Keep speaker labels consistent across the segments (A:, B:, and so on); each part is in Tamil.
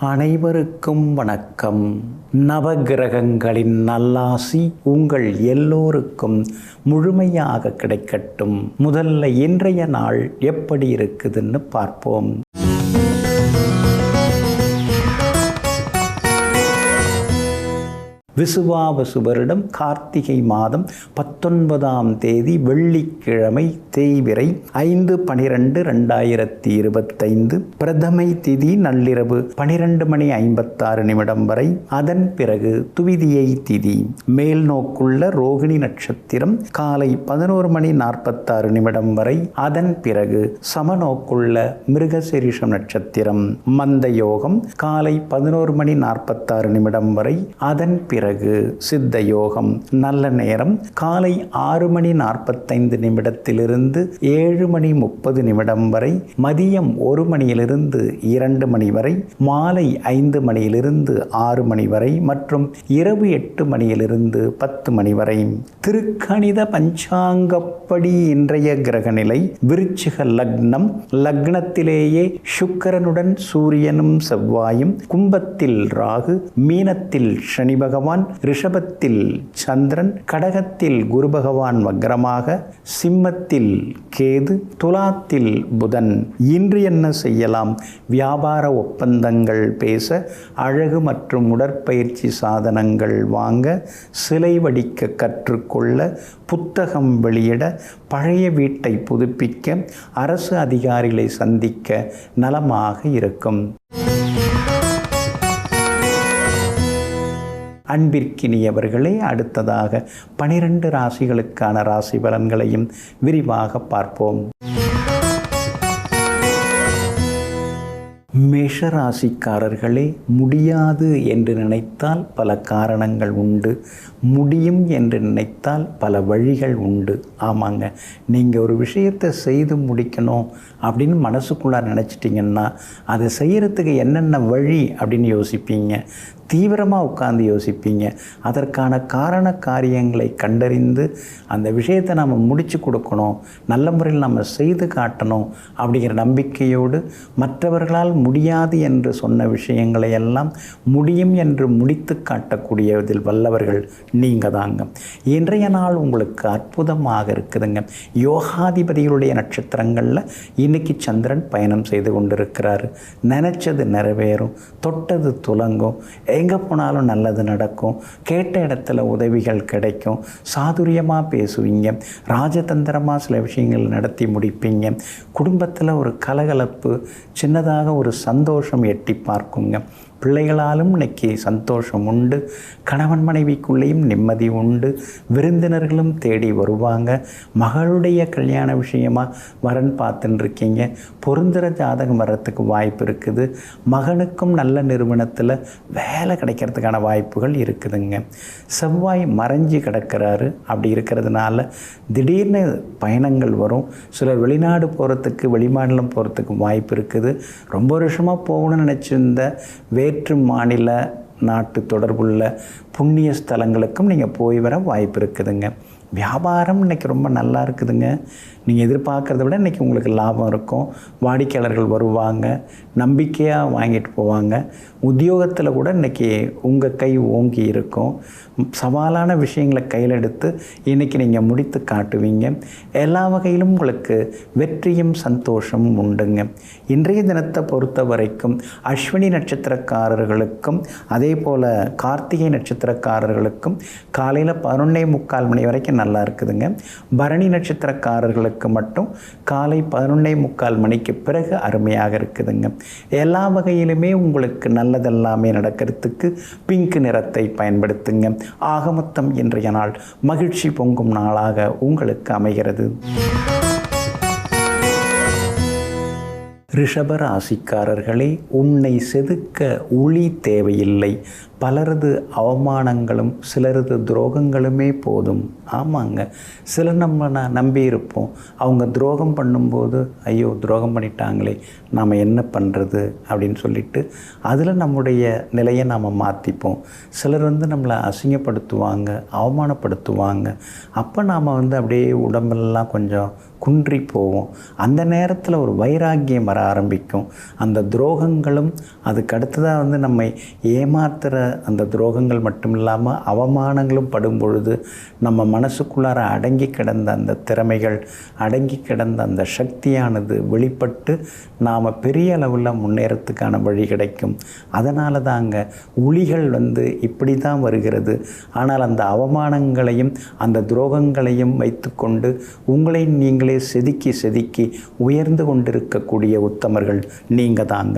A: அனைவருக்கும் வணக்கம். நவகிரகங்களின் நல்லாசி உங்கள் எல்லோருக்கும் முழுமையாக கிடைக்கட்டும். முதல்ல இன்றைய நாள் எப்படி இருக்குதுன்னு பார்ப்போம். விசுவாவசு வருடம் கார்த்திகை மாதம் 19ஆம் தேதி வெள்ளிக்கிழமை, தேய்பிறை 5/12/2025. பிரதமை திதி நள்ளிரவு 12:56 வரை. அதன் பிறகு துவிதியை திதி. மேல் நோக்குள்ள ரோகிணி நட்சத்திரம் காலை 11:46 வரை. அதன் பிறகு சமநோக்குள்ள மிருகசீரிஷம் நட்சத்திரம். மந்த யோகம் காலை 11:46 வரை. அதன் பிறகு சித்த யோகம். நல்ல நேரம் காலை 6:45 7:30 வரை. மதியம் 1 மணியிலிருந்து 2 மணி வரை. மாலை 5 மணியிலிருந்து 6 மணி வரை மற்றும் இரவு 8 மணியிலிருந்து 10 மணி வரை. திருக்கணித பஞ்சாங்கப்படி இன்றைய கிரகநிலை விருச்சிக லக்னம். லக்னத்திலேயே சுக்கிரனுடன் சூரியனும் செவ்வாயும், கும்பத்தில் ராகு, மீனத்தில் சனி பகவான், ரிஷபத்தில் சந்திரன், கடகத்தில் குரு பகவான் வக்ரமாக, சிம்மத்தில் கேது, துலாத்தில் புதன். இன்று என்ன செய்யலாம்? வியாபார ஒப்பந்தங்கள் பேச, அழகு மற்றும் உடற்பயிற்சி சாதனங்கள் வாங்க, சிலை வடிக்க கற்றுக்கொள்ள, புத்தகம் வெளியிட, பழைய வீட்டை புதுப்பிக்க, அரசு அதிகாரிகளை சந்திக்க நலமாக இருக்கும். அன்பிற்கினியவர்களே, அடுத்ததாக 12 ராசிகளுக்கான ராசி பலன்களையும் விரிவாக பார்ப்போம். மேஷராசிக்காரர்களே, முடியாது என்று நினைத்தால் பல காரணங்கள் உண்டு, முடியும் என்று நினைத்தால் பல வழிகள் உண்டு. ஆமாங்க, நீங்கள் ஒரு விஷயத்தை செய்து முடிக்கணும் அப்படின்னு மனசுக்குள்ளார நினச்சிட்டிங்கன்னா அதை செய்கிறதுக்கு என்னென்ன வழி அப்படின்னு யோசிப்பீங்க. தீவிரமாக உட்கார்ந்து யோசிப்பீங்க. அதற்கான காரண காரியங்களை கண்டறிந்து அந்த விஷயத்தை நம்ம முடித்து கொடுக்கணும், நல்ல முறையில் நம்ம செய்து காட்டணும் அப்படிங்கிற நம்பிக்கையோடு மற்றவர்களால் முடியாது என்று சொன்ன விஷயங்களை எல்லாம் முடியும் என்று முடித்து காட்டக்கூடியதில் வல்லவர்கள் நீங்கள் தாங்க. இன்றைய நாள் உங்களுக்கு அற்புதமாக இருக்குதுங்க. யோகாதிபதிகளுடைய நட்சத்திரங்களில் இன்னைக்கு சந்திரன் பயணம் செய்து கொண்டிருக்கிறாரு. நினச்சது நிறைவேறும், தொட்டது துலங்கும், எங்கே போனாலும் நல்லது நடக்கும், கேட்ட இடத்துல உதவிகள் கிடைக்கும், சாதுரியமாக பேசுவீங்க, ராஜதந்திரமாக சில விஷயங்கள் நடத்தி முடிப்பீங்க. குடும்பத்தில் ஒரு கலகலப்பு, சின்னதாக ஒரு சந்தோஷம் எட்டி பார்க்குங்க. பிள்ளைகளாலும் இன்னைக்கு சந்தோஷம் உண்டு. கணவன் மனைவிக்குள்ளேயும் நிம்மதி உண்டு. விருந்தினர்களும் தேடி வருவாங்க. மகளுடைய கல்யாண விஷயமாக வரன் பார்த்துன்னு இருக்கீங்க. பொருந்துகிற ஜாதகம் வர்றதுக்கு வாய்ப்பு இருக்குது. மகனுக்கும் நல்ல நிறுவனத்தில் வேலை கிடைக்கிறதுக்கான வாய்ப்புகள் இருக்குதுங்க. செவ்வாய் மறைஞ்சி கிடக்கிறாரு. அப்படி இருக்கிறதுனால திடீர்னு பயணங்கள் வரும். சிலர் வெளிநாடு போகிறதுக்கு, வெளிமாநிலம் போகிறதுக்கு வாய்ப்பு இருக்குது. ரொம்ப வருஷமாக போகணும்னு நினச்சிருந்த வேற்று மாநில நாட்டு தொடர்புள்ள புண்ணிய ஸ்தலங்களுக்கும் நீங்கள் போய் வர வாய்ப்பு இருக்குதுங்க. வியாபாரம் இன்றைக்கி ரொம்ப நல்லா இருக்குதுங்க. நீங்கள் எதிர்பார்க்குறத விட இன்றைக்கி உங்களுக்கு லாபம் இருக்கும். வாடிக்கையாளர்கள் வருவாங்க, நம்பிக்கையாக வாங்கிட்டு போவாங்க. உத்தியோகத்தில் கூட இன்றைக்கி உங்கள் கை ஓங்கி இருக்கும். சவாலான விஷயங்களை கையில் எடுத்து இன்றைக்கி நீங்கள் முடித்து காட்டுவீங்க. எல்லா வகையிலும் உங்களுக்கு வெற்றியும் சந்தோஷமும் உண்டுங்க. இன்றைய தினத்தை பொறுத்த வரைக்கும் அஸ்வினி நட்சத்திரக்காரர்களுக்கும் அதே போல் கார்த்திகை நட்சத்திரக்காரர்களுக்கும் காலையில் 11:45 மணி வரைக்கும் நல்லா இருக்குதுங்க. பரணி நட்சத்திரக்காரர்களுக்கு மட்டும் காலை 11:45 மணிக்கு பிறகு அருமையாக இருக்குதுங்க. எல்லா வகையிலுமே உங்களுக்கு நல்லதெல்லாமே நடக்கிறதுக்கு பிங்க் நிறத்தை பயன்படுத்துங்க. ஆக மொத்தம் இன்றைய நாள் மகிழ்ச்சி பொங்கும் நாளாக உங்களுக்கு அமைகிறது. ரிஷப ராசிக்காரர்களே, உன்னை செதுக்க உளி தேவையில்லை, பலரது அவமானங்களும் சிலரது துரோகங்களுமே போதும். ஆமாங்க, சிலர் நம்ம நம்பி இருப்போம். அவங்க துரோகம் பண்ணும்போது ஐயோ துரோகம் பண்ணிட்டாங்களே நாம் என்ன பண்ணுறது அப்படின்னு சொல்லிட்டு அதில் நம்முடைய நிலையை நாம் மாற்றிப்போம். சிலர் நம்மளை அசிங்கப்படுத்துவாங்க, அவமானப்படுத்துவாங்க. அப்போ நாம் அப்படியே உடம்பெல்லாம் கொஞ்சம் குன்றி போவோம். அந்த நேரத்தில் ஒரு வைராக்கியம் வர ஆரம்பிக்கும். அந்த துரோகங்களும் அதுக்கு அடுத்ததாக நம்மை ஏமாத்துகிற அந்த துரோகங்கள் மட்டும் இல்லாமல் அவமானங்களும் படும் பொழுது நம்ம மனசுக்குள்ளார அடங்கி கிடந்த அந்த திறமைகள், அடங்கி கிடந்த அந்த சக்தியானது வெளிப்பட்டு நாம் பெரிய அளவில் முன்னேறத்துக்கான வழி கிடைக்கும். அதனால தாங்க உளிகள் இப்படி தான் வருகிறது. ஆனால் அந்த அவமானங்களையும் அந்த துரோகங்களையும் வைத்துக்கொண்டு உங்களை நீங்களே செதுக்கி உயர்ந்து கொண்டிருக்கக்கூடிய உத்தமர்கள் நீங்கள் தாங்க.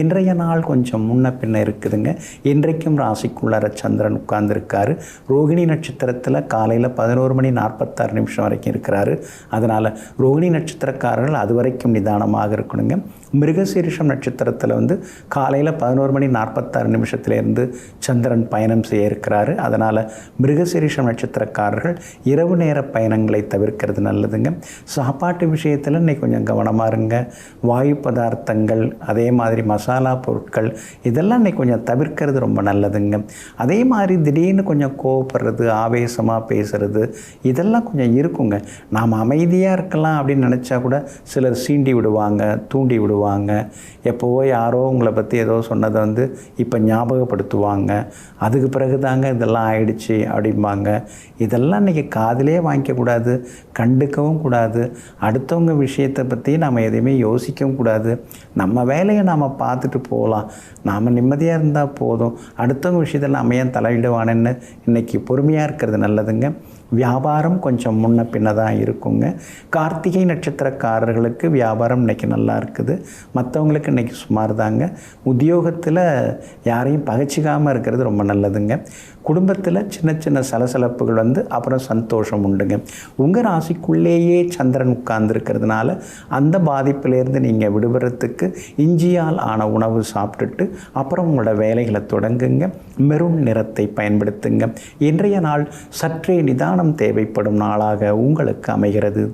A: இன்றைய நாள் கொஞ்சம் முன்ன பின்ன இருக்குதுங்க. இன்றைக்கும் ராசிக்குள்ளார சந்திரன் உட்கார்ந்துருக்காரு. ரோகிணி நட்சத்திரத்தில் காலையில் 11:46 வரைக்கும் இருக்கிறாரு. அதனால் ரோகிணி நட்சத்திரக்காரர்கள் அது வரைக்கும் நிதானமாக இருக்கணுங்க. மிருகசீரிஷம் நட்சத்திரத்தில் காலையில் 11:46 சந்திரன் பயணம் செய்ய இருக்கிறாரு. அதனால் மிருகசீரிஷம் நட்சத்திரக்காரர்கள் இரவு நேர பயணங்களை தவிர்க்கிறது நல்லதுங்க. சாப்பாட்டு விஷயத்தில் இன்றைக்கி கொஞ்சம் கவனமாக இருங்க. வாயு பதார்த்தங்கள், அதே மாதிரி மசாலா பொருட்கள் இதெல்லாம் இன்றைக்கி கொஞ்சம் தவிர்க்கிறது ரொம்ப நல்லதுங்க. அதே மாதிரி திடீர்னு கொஞ்சம் கோவப்படுறது, ஆவேசமாக பேசுகிறது இதெல்லாம் கொஞ்சம் இருக்குங்க. நாம் அமைதியாக இருக்கலாம் அப்படின்னு நினச்சா கூட சிலர் சீண்டி விடுவாங்க, தூண்டி விடுவாங்க. எப்போவோ யாரோ உங்களை பற்றி ஏதோ சொன்னதை இப்போ ஞாபகப்படுத்துவாங்க. அதுக்கு பிறகு தாங்க இதெல்லாம் ஆயிடுச்சு அப்படிம்பாங்க. இதெல்லாம் இன்றைக்கி காதிலே வாங்கிக்கக்கூடாது, கண்டுக்கவும் கூடாது. அடுத்தவங்க விஷயத்தை பற்றி நாம் எதையுமே யோசிக்கவும் கூடாது. நம்ம வேலையை நாம் பார்த்துட்டு போகலாம். நாம் நிம்மதியாக இருந்தால் போதும். அடுத்தவங்க விஷயத்தில் நம்ம ஏன் தலையிடுவானேன்னு இன்றைக்கி பொறுமையாக இருக்கிறது நல்லதுங்க. வியாபாரம் கொஞ்சம் முன்ன பின்ன தான் இருக்குங்க. கார்த்திகை நட்சத்திரக்காரர்களுக்கு வியாபாரம் இன்றைக்கி நல்லா இருக்குது. மற்றவங்களுக்கு இன்றைக்கி சுமார் தாங்க. உத்தியோகத்தில் யாரையும் பகைச்சிக்காமல் இருக்கிறது ரொம்ப நல்லதுங்க. குடும்பத்தில் சின்ன சின்ன சலசலப்புகள் அப்புறம் சந்தோஷம் உண்டுங்க. உங்கள் ராசிக்குள்ளேயே சந்திரன் உட்கார்ந்துருக்கிறதுனால அந்த பாதிப்பிலேருந்து நீங்கள் விடுபடுறதுக்கு இஞ்சியால் ஆன உணவு சாப்பிட்டுட்டு அப்புறம் உங்களோட வேலைகளை தொடங்குங்க. மெரூன் நிறத்தை பயன்படுத்துங்க. இன்றைய நாள் சற்றே நிதானம் தேவைப்படும் நாளாக உங்களுக்கு அமைகிறது.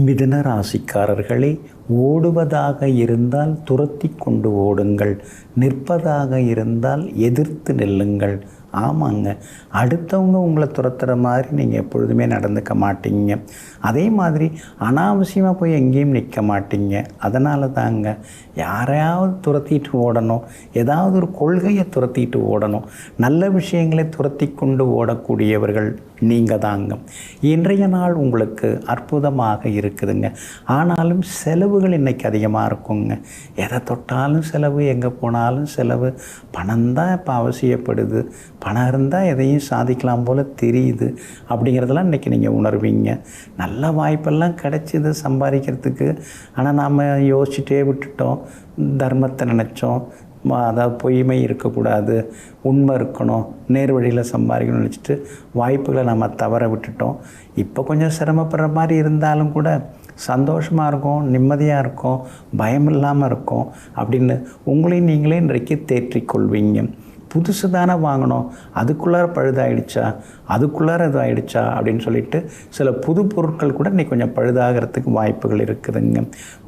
A: மிதுன ராசிக்காரர்களே, ஓடுவதாக இருந்தால் துரத்தி கொண்டு ஓடுங்கள், நிற்பதாக இருந்தால் எதிர்த்து நில்லுங்கள். ஆமாங்க, அடுத்தவங்க உங்களை துரத்துகிற மாதிரி நீங்கள் எப்பொழுதுமே நடந்துக்க மாட்டீங்க. அதே மாதிரி அனாவசியமாக போய் எங்கேயும் நிற்க மாட்டீங்க. அதனால தாங்க யாரையாவது துரத்திட்டு ஓடணும், ஏதாவது ஒரு கொள்கையை துரத்திட்டு ஓடணும். நல்ல விஷயங்களை துரத்தி கொண்டு ஓடக்கூடியவர்கள் நீங்கள் தாங்க. இன்றைய நாள் உங்களுக்கு அற்புதமாக இருக்குதுங்க. ஆனாலும் செலவுகள் இன்றைக்கி அதிகமாக இருக்குங்க. எதை தொட்டாலும் செலவு, எங்கே போனாலும் செலவு. பணம் தான் இப்போ அவசியப்படுது. பணம் இருந்தால் எதையும் சாதிக்கலாம் போல் தெரியுது. அப்படிங்கிறதெல்லாம் இன்றைக்கி நீங்கள் உணர்வீங்க. நல்ல வாய்ப்பெல்லாம் கிடைச்சிது சம்பாதிக்கிறதுக்கு. ஆனால் நாம் யோசிச்சுட்டே விட்டுட்டோம். தர்மத்தை நினச்சோம். அதாவது பொய்மை இருக்கக்கூடாது, உண்மை இருக்கணும், நேர் வழியில் சம்பாதிக்கணும்னு நினச்சிட்டு வாய்ப்புகளை நம்ம தவற விட்டுட்டோம். இப்போ கொஞ்சம் சிரமப்படுற மாதிரி இருந்தாலும் கூட சந்தோஷமாக இருக்கும், நிம்மதியாக இருக்கும், பயம் இல்லாமல் இருக்கும் அப்படின்னு உங்களையும் நீங்களே இன்றைக்கு தேற்றிக்கொள்வீங்க. புதுசு தானே வாங்கணும், அதுக்குள்ளார பழுதாயிடுச்சா, அதுக்குள்ளார இது ஆகிடுச்சா அப்படின்னு சொல்லிட்டு சில புது பொருட்கள் கூட இன்றைக்கி கொஞ்சம் பழுதாகிறதுக்கு வாய்ப்புகள் இருக்குதுங்க.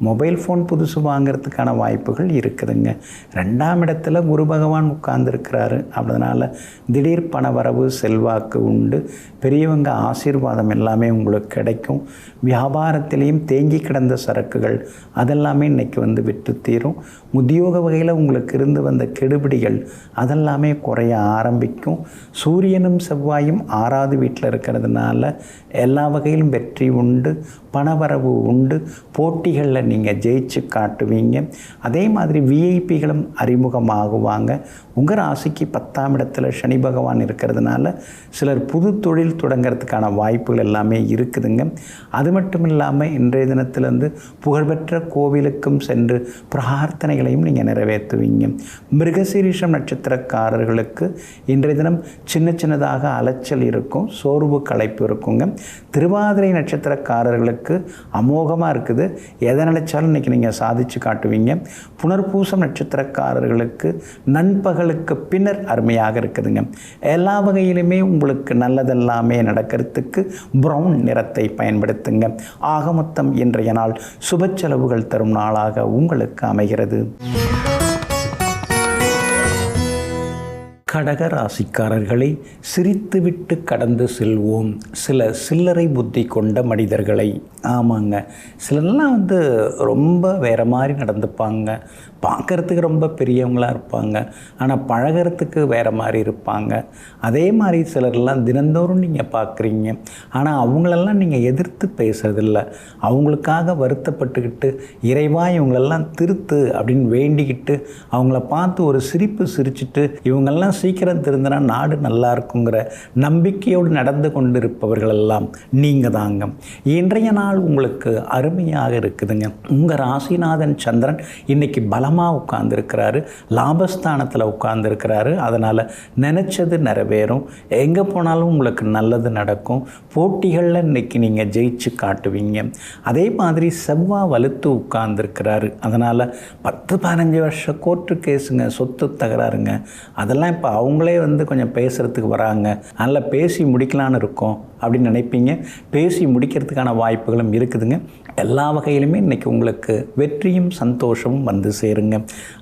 A: மொபைல் ஃபோன் புதுசு வாங்கிறதுக்கான வாய்ப்புகள் இருக்குதுங்க. 2ஆம் இடத்துல குரு பகவான் உட்கார்ந்துருக்கிறாரு. அதனால் திடீர் பண வரவு, செல்வாக்கு உண்டு. பெரியவங்க ஆசீர்வாதம் எல்லாமே உங்களுக்கு கிடைக்கும். வியாபாரத்திலையும் தேங்கி கிடந்த சரக்குகள் அதெல்லாமே இன்றைக்கி விற்று தீரும். உத்தியோக வகையில் உங்களுக்கு இருந்து வந்த கெடுபிடிகள் அதெல்லாமே குறைய ஆரம்பிக்கும். சூரியனும் செவ்வாயும் 6வது வீட்டில் இருக்கிறதுனால எல்லா வகையிலும் வெற்றி உண்டு, பணவரவு உண்டு. போட்டிகளில் நீங்கள் ஜெயிச்சு காட்டுவீங்க. அதே மாதிரி விஐபிகளும் அறிமுகமாகுவாங்க. உங்கள் ராசிக்கு 10ஆம் இடத்துல சனி பகவான் இருக்கிறதுனால சிலர் புது தொழில் தொடங்கிறதுக்கான வாய்ப்புகள் எல்லாமே இருக்குதுங்க. அது மட்டும் இல்லாமல் இன்றைய தினத்திலேருந்து புகழ்பெற்ற கோவிலுக்கும் சென்று பிரார்த்தனைகளையும் நீங்கள் நிறைவேற்றுவீங்க. மிருகசீரிஷம் நட்சத்திரக்காரர்களுக்கு இன்றைய தினம் சின்னதாக அலைச்சல் இருக்கும், சோர்வு களைப்பு இருக்குங்க. திருவாதிரை நட்சத்திரக்காரர்களுக்கு நட்சத்திரக்காரர்களுக்கு அமோகமாக இருக்குது. எதை நினைச்சாலும் இன்றைக்கி நீங்கள் சாதித்து காட்டுவீங்க. புனர்பூசம் நட்சத்திரக்காரர்களுக்கு நண்பகலுக்கு பின்னர் அருமையாக இருக்குதுங்க. எல்லா வகையிலுமே உங்களுக்கு நல்லதெல்லாமே நடக்கிறதுக்கு ப்ரௌன் நிறத்தை பயன்படுத்துங்க. ஆக மொத்தம் இன்றைய நாள் சுப செலவுகள் தரும் நாளாக உங்களுக்கு அமைகிறது. கடக ராசிக்காரர்களை சிரித்துவிட்டு கடந்து செல்வோம் சில சில்லறை புத்தி கொண்ட மனிதர்களை. ஆமாங்க, சிலர்லாம் ரொம்ப வேறு மாதிரி நடந்துப்பாங்க. பார்க்குறதுக்கு ரொம்ப பெரியவங்களாக இருப்பாங்க, ஆனால் பழகிறதுக்கு வேறு மாதிரி இருப்பாங்க. அதே மாதிரி சிலர்லாம் தினந்தோறும் நீங்கள் பார்க்குறீங்க, ஆனால் அவங்களெல்லாம் நீங்கள் எதிர்த்து பேசுறதில்ல. அவங்களுக்காக வருத்தப்பட்டுக்கிட்டு இறைவா இவங்களெல்லாம் திருத்து அப்படின்னு வேண்டிக்கிட்டு அவங்கள பார்த்து ஒரு சிரிப்பு சிரிச்சுட்டு இவங்கெல்லாம் சீக்கிரம் திருந்தினா நாடு நல்லா இருக்குங்கிற நம்பிக்கையோடு நடந்து கொண்டு இருப்பவர்களெல்லாம் நீங்கள் தாங்க. இன்றைய நாள் உங்களுக்கு அருமையாக இருக்குதுங்க. உங்கள் ராசிநாதன் சந்திரன் இன்னைக்கு பலமாக உட்கார்ந்துருக்கிறாரு, லாபஸ்தானத்தில் உட்கார்ந்துருக்கிறாரு. அதனால் நினச்சது நிறைவேறும். எங்கே போனாலும் உங்களுக்கு நல்லது நடக்கும். போட்டிகளில் இன்னைக்கு நீங்கள் ஜெயிச்சு காட்டுவீங்க. அதே மாதிரி செவ்வாய் வலுத்து உட்கார்ந்துருக்கிறாரு. அதனால் 10-15 வருஷம் கோர்ட்டு கேஸுங்க, சொத்து தகராறுங்க, அதெல்லாம் இப்போ அவங்களே கொஞ்சம் பேசுகிறதுக்கு வராங்க. அதனால் பேசி முடிக்கலான்னு இருக்கோம் அப்படின்னு நினைப்பீங்க. பேசி முடிக்கிறதுக்கான வாய்ப்புகளும் இருக்குதுங்க. எல்லா வகையிலுமே இன்றைக்கி உங்களுக்கு வெற்றியும் சந்தோஷமும் வந்து சேருங்க.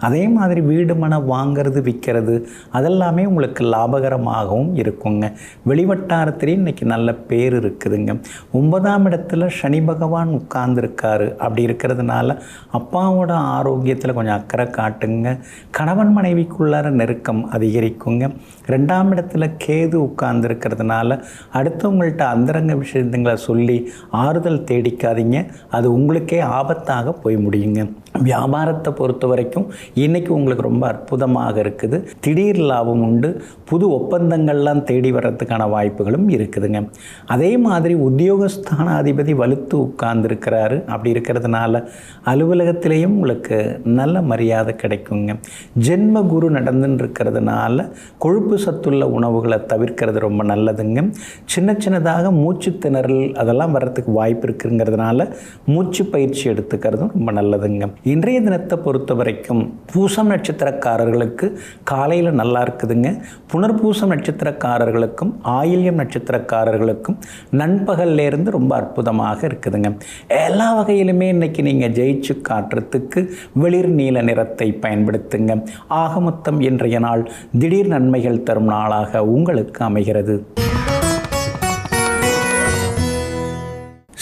A: அதே மாதிரி வீடு மனம் வாங்கிறது விற்கிறது அதெல்லாமே உங்களுக்கு லாபகரமாகவும் இருக்குங்க. வெளிவட்டாரத்திலே இன்றைக்கி நல்ல பேர் இருக்குதுங்க. 9ஆம் இடத்துல சனி பகவான் உட்கார்ந்துருக்காரு. அப்படி இருக்கிறதுனால அப்பாவோட ஆரோக்கியத்தில் கொஞ்சம் அக்கறை காட்டுங்க. கணவன் மனைவிக்குள்ளார நெருக்கம் அதிகரிக்குங்க. 2ஆம் இடத்துல கேது உட்கார்ந்துருக்கிறதுனால அடுத்தவங்கள்ட்ட அந்தரங்க விஷயங்களை சொல்லி ஆறுதல் தேடிக்காதீங்க. அது உங்களுக்கே ஆபத்தாக போய் முடியுங்க. வியாபாரத்தை பொறுத்த வரைக்கும் இன்றைக்கி உங்களுக்கு ரொம்ப அற்புதமாக இருக்குது. திடீர் லாபம் உண்டு. புது ஒப்பந்தங்கள்லாம் தேடி வர்றதுக்கான வாய்ப்புகளும் இருக்குதுங்க. அதே மாதிரி உத்தியோகஸ்தான அதிபதி வலுத்து உட்கார்ந்துருக்கிறாரு. அப்படி இருக்கிறதுனால அலுவலகத்திலேயும் உங்களுக்கு நல்ல மரியாதை கிடைக்குங்க. ஜென்ம குரு நடந்துன்னு இருக்கிறதுனால கொழுப்பு சத்துள்ள உணவுகளை தவிர்க்கிறது ரொம்ப நல்லதுங்க. சின்ன சின்னதாக மூச்சு திணறல் அதெல்லாம் வர்றதுக்கு வாய்ப்பு இருக்குங்கிறதுனால மூச்சு பயிற்சி எடுத்துக்கிறதும் ரொம்ப நல்லதுங்க. இன்றைய தினத்தை பொறுத்த வரைக்கும் பூசம் நட்சத்திரக்காரர்களுக்கு காலையில் நல்லா இருக்குதுங்க. புனர்பூசம் நட்சத்திரக்காரர்களுக்கும் ஆயில்யம் நட்சத்திரக்காரர்களுக்கும் நண்பகல்லேருந்து ரொம்ப அற்புதமாக இருக்குதுங்க. எல்லா வகையிலுமே இன்னைக்கு நீங்கள் ஜெயிச்சு காட்டுறதுக்கு வெளிர் நீல நிறத்தை பயன்படுத்துங்க. ஆக மொத்தம் இன்றைய நாள் திடீர் நன்மைகள் தரும் நாளாக உங்களுக்கு அமைகிறது.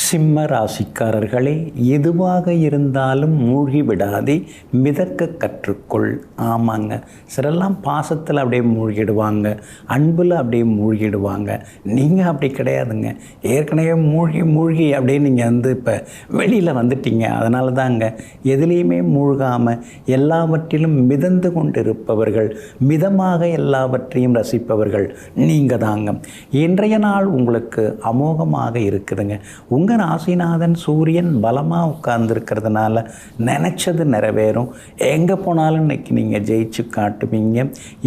A: சிம்ம ராசிக்காரர்களே, எதுவாக இருந்தாலும் மூழ்கி விடாதே, மிதக்க கற்றுக்கொள். ஆமாங்க, சிலரெல்லாம் பாசத்தில் அப்படியே மூழ்கிடுவாங்க, அன்பில் அப்படியே மூழ்கிடுவாங்க. நீங்கள் அப்படி கிடையாதுங்க. ஏற்கனவே மூழ்கி அப்படியே நீங்கள் இப்போ வெளியில் வந்துட்டீங்க. அதனால தாங்க எதுலேயுமே மூழ்காமல் எல்லாவற்றிலும் மிதந்து கொண்டு இருப்பவர்கள், மிதமாக எல்லாவற்றையும் ரசிப்பவர்கள் நீங்கள் தாங்க. இன்றைய நாள் உங்களுக்கு அமோகமாக இருக்குதுங்க. உங்கள் ராசிநாதன் சூரியன் பலமாக உட்கார்ந்துருக்கிறதுனால நினச்சது நிறைவேறும். எங்கே போனாலும் இன்னைக்கு நீங்கள் ஜெயிச்சு காட்டுவீங்க.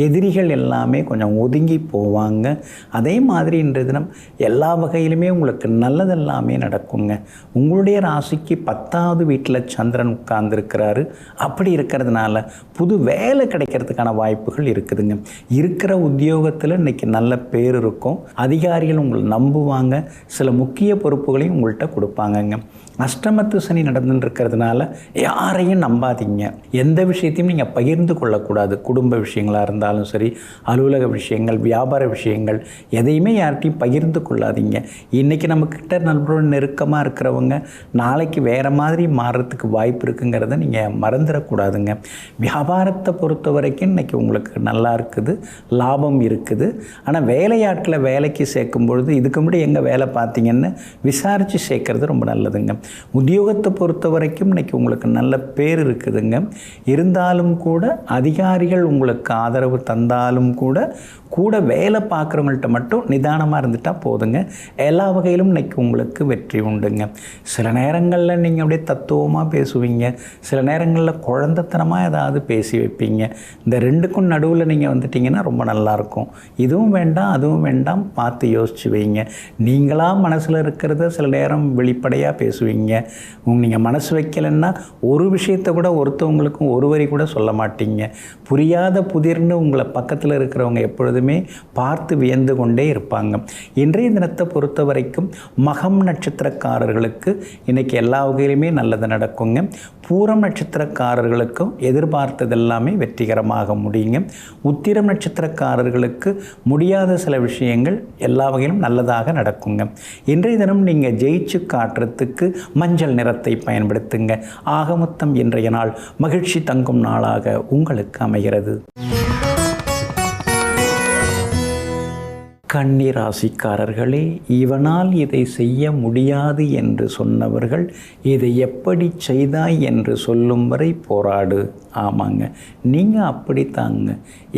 A: எதிரிகள் எல்லாமே கொஞ்சம் ஒதுங்கி போவாங்க. அதே மாதிரி இன்றைய தினம் எல்லா வகையிலுமே உங்களுக்கு நல்லதெல்லாமே நடக்குங்க. உங்களுடைய ராசிக்கு 10வது வீட்டில் சந்திரன் உட்கார்ந்துருக்கிறாரு. அப்படி இருக்கிறதுனால புது வேலை கிடைக்கிறதுக்கான வாய்ப்புகள் இருக்குதுங்க. இருக்கிற உத்தியோகத்தில் இன்னைக்கு நல்ல பேர் இருக்கும். அதிகாரிகள் உங்களை நம்புவாங்க. சில முக்கிய பொறுப்புகளையும் உங்கள்கிட்ட கொடுப்பாங்கங்க. அஷ்டமத்து சனி நடந்துட்டு இருக்கிறதுனால யாரையும் நம்பாதீங்க. எந்த விஷயத்தையும் நீங்கள் பகிர்ந்து கொள்ளக்கூடாது. குடும்ப விஷயங்களாக இருந்தாலும் சரி, அலுவலக விஷயங்கள், வியாபார விஷயங்கள், எதையுமே யார்கிட்டையும் பகிர்ந்து கொள்ளாதீங்க. இன்றைக்கி நம்மக்கிட்ட நண்பரோட நெருக்கமாக இருக்கிறவங்க நாளைக்கு வேறு மாதிரி மாறுறதுக்கு வாய்ப்பு இருக்குங்கிறத நீங்கள் மறந்துடக்கூடாதுங்க. வியாபாரத்தை பொறுத்த வரைக்கும் இன்றைக்கி உங்களுக்கு நல்லா இருக்குது, லாபம் இருக்குது. ஆனால் வேலையாட்களை வேலைக்கு சேர்க்கும் பொழுது இதுக்கு முன்னாடி எங்கே வேலை பார்த்தீங்கன்னு விசாரித்து சேர்க்கறது ரொம்ப நல்லதுங்க. உத்தியோகத்தை பொறுத்த வரைக்கும் இன்றைக்கி உங்களுக்கு நல்ல பேர் இருக்குதுங்க. இருந்தாலும் கூட அதிகாரிகள் உங்களுக்கு ஆதரவு தந்தாலும் கூட வேலை பார்க்குறவங்கள்ட்ட மட்டும் நிதானமாக இருந்துட்டால் போதுங்க. எல்லா வகையிலும் இன்றைக்கி உங்களுக்கு வெற்றி உண்டுங்க. சில நேரங்களில் நீங்கள் அப்படியே தத்துவமாக பேசுவீங்க, சில நேரங்களில் குழந்தைத்தனமாக ஏதாவது பேசி வைப்பீங்க. இந்த ரெண்டுக்கும் நடுவில் நீங்கள் வந்துட்டிங்கன்னா ரொம்ப நல்லாயிருக்கும். இதுவும் வேண்டாம் அதுவும் வேண்டாம், பார்த்து யோசிச்சு வைங்க. நீங்களாக மனசில் இருக்கிறத சில நேரம் வெளிப்படையாக பேசுவீங்க. நீங்கள் மனசு வைக்கலைன்னா ஒரு விஷயத்தை கூட ஒருத்தவங்களுக்கும் ஒரு வரி கூட சொல்ல மாட்டீங்க. புரியாத புதிர்னு உங்களை பக்கத்தில் இருக்கிறவங்க எப்பொழுதுமே பார்த்து வியந்து கொண்டே இருப்பாங்க. இன்றைய தினத்தை பொறுத்த வரைக்கும் மகம் நட்சத்திரக்காரர்களுக்கு இன்றைக்கி எல்லா வகையிலுமே நல்லது நடக்குங்க. பூரம் நட்சத்திரக்காரர்களுக்கும் எதிர்பார்த்தது எல்லாமே வெற்றிகரமாக முடியுங்க. உத்திரம் நட்சத்திரக்காரர்களுக்கு முடியாத சில விஷயங்கள் எல்லா வகையிலும் நல்லதாக நடக்குங்க. இன்றைய தினம் நீங்கள் ஜெயிச்சு காட்டுறதுக்கு மஞ்சள் நிறத்தை பயன்படுத்துங்க. ஆக மொத்தம் இன்றைய நாள் மகிழ்ச்சி தங்கும் நாளாக உங்களுக்கு அமைகிறது. கன்னி ராசிக்காரர்களே, இவனால் இதை செய்ய முடியாது என்று சொன்னவர்கள் இதை எப்படி செய்தாய் என்று சொல்லும் வரை போராடு. ஆமாங்க, நீங்கள் அப்படித்தாங்க.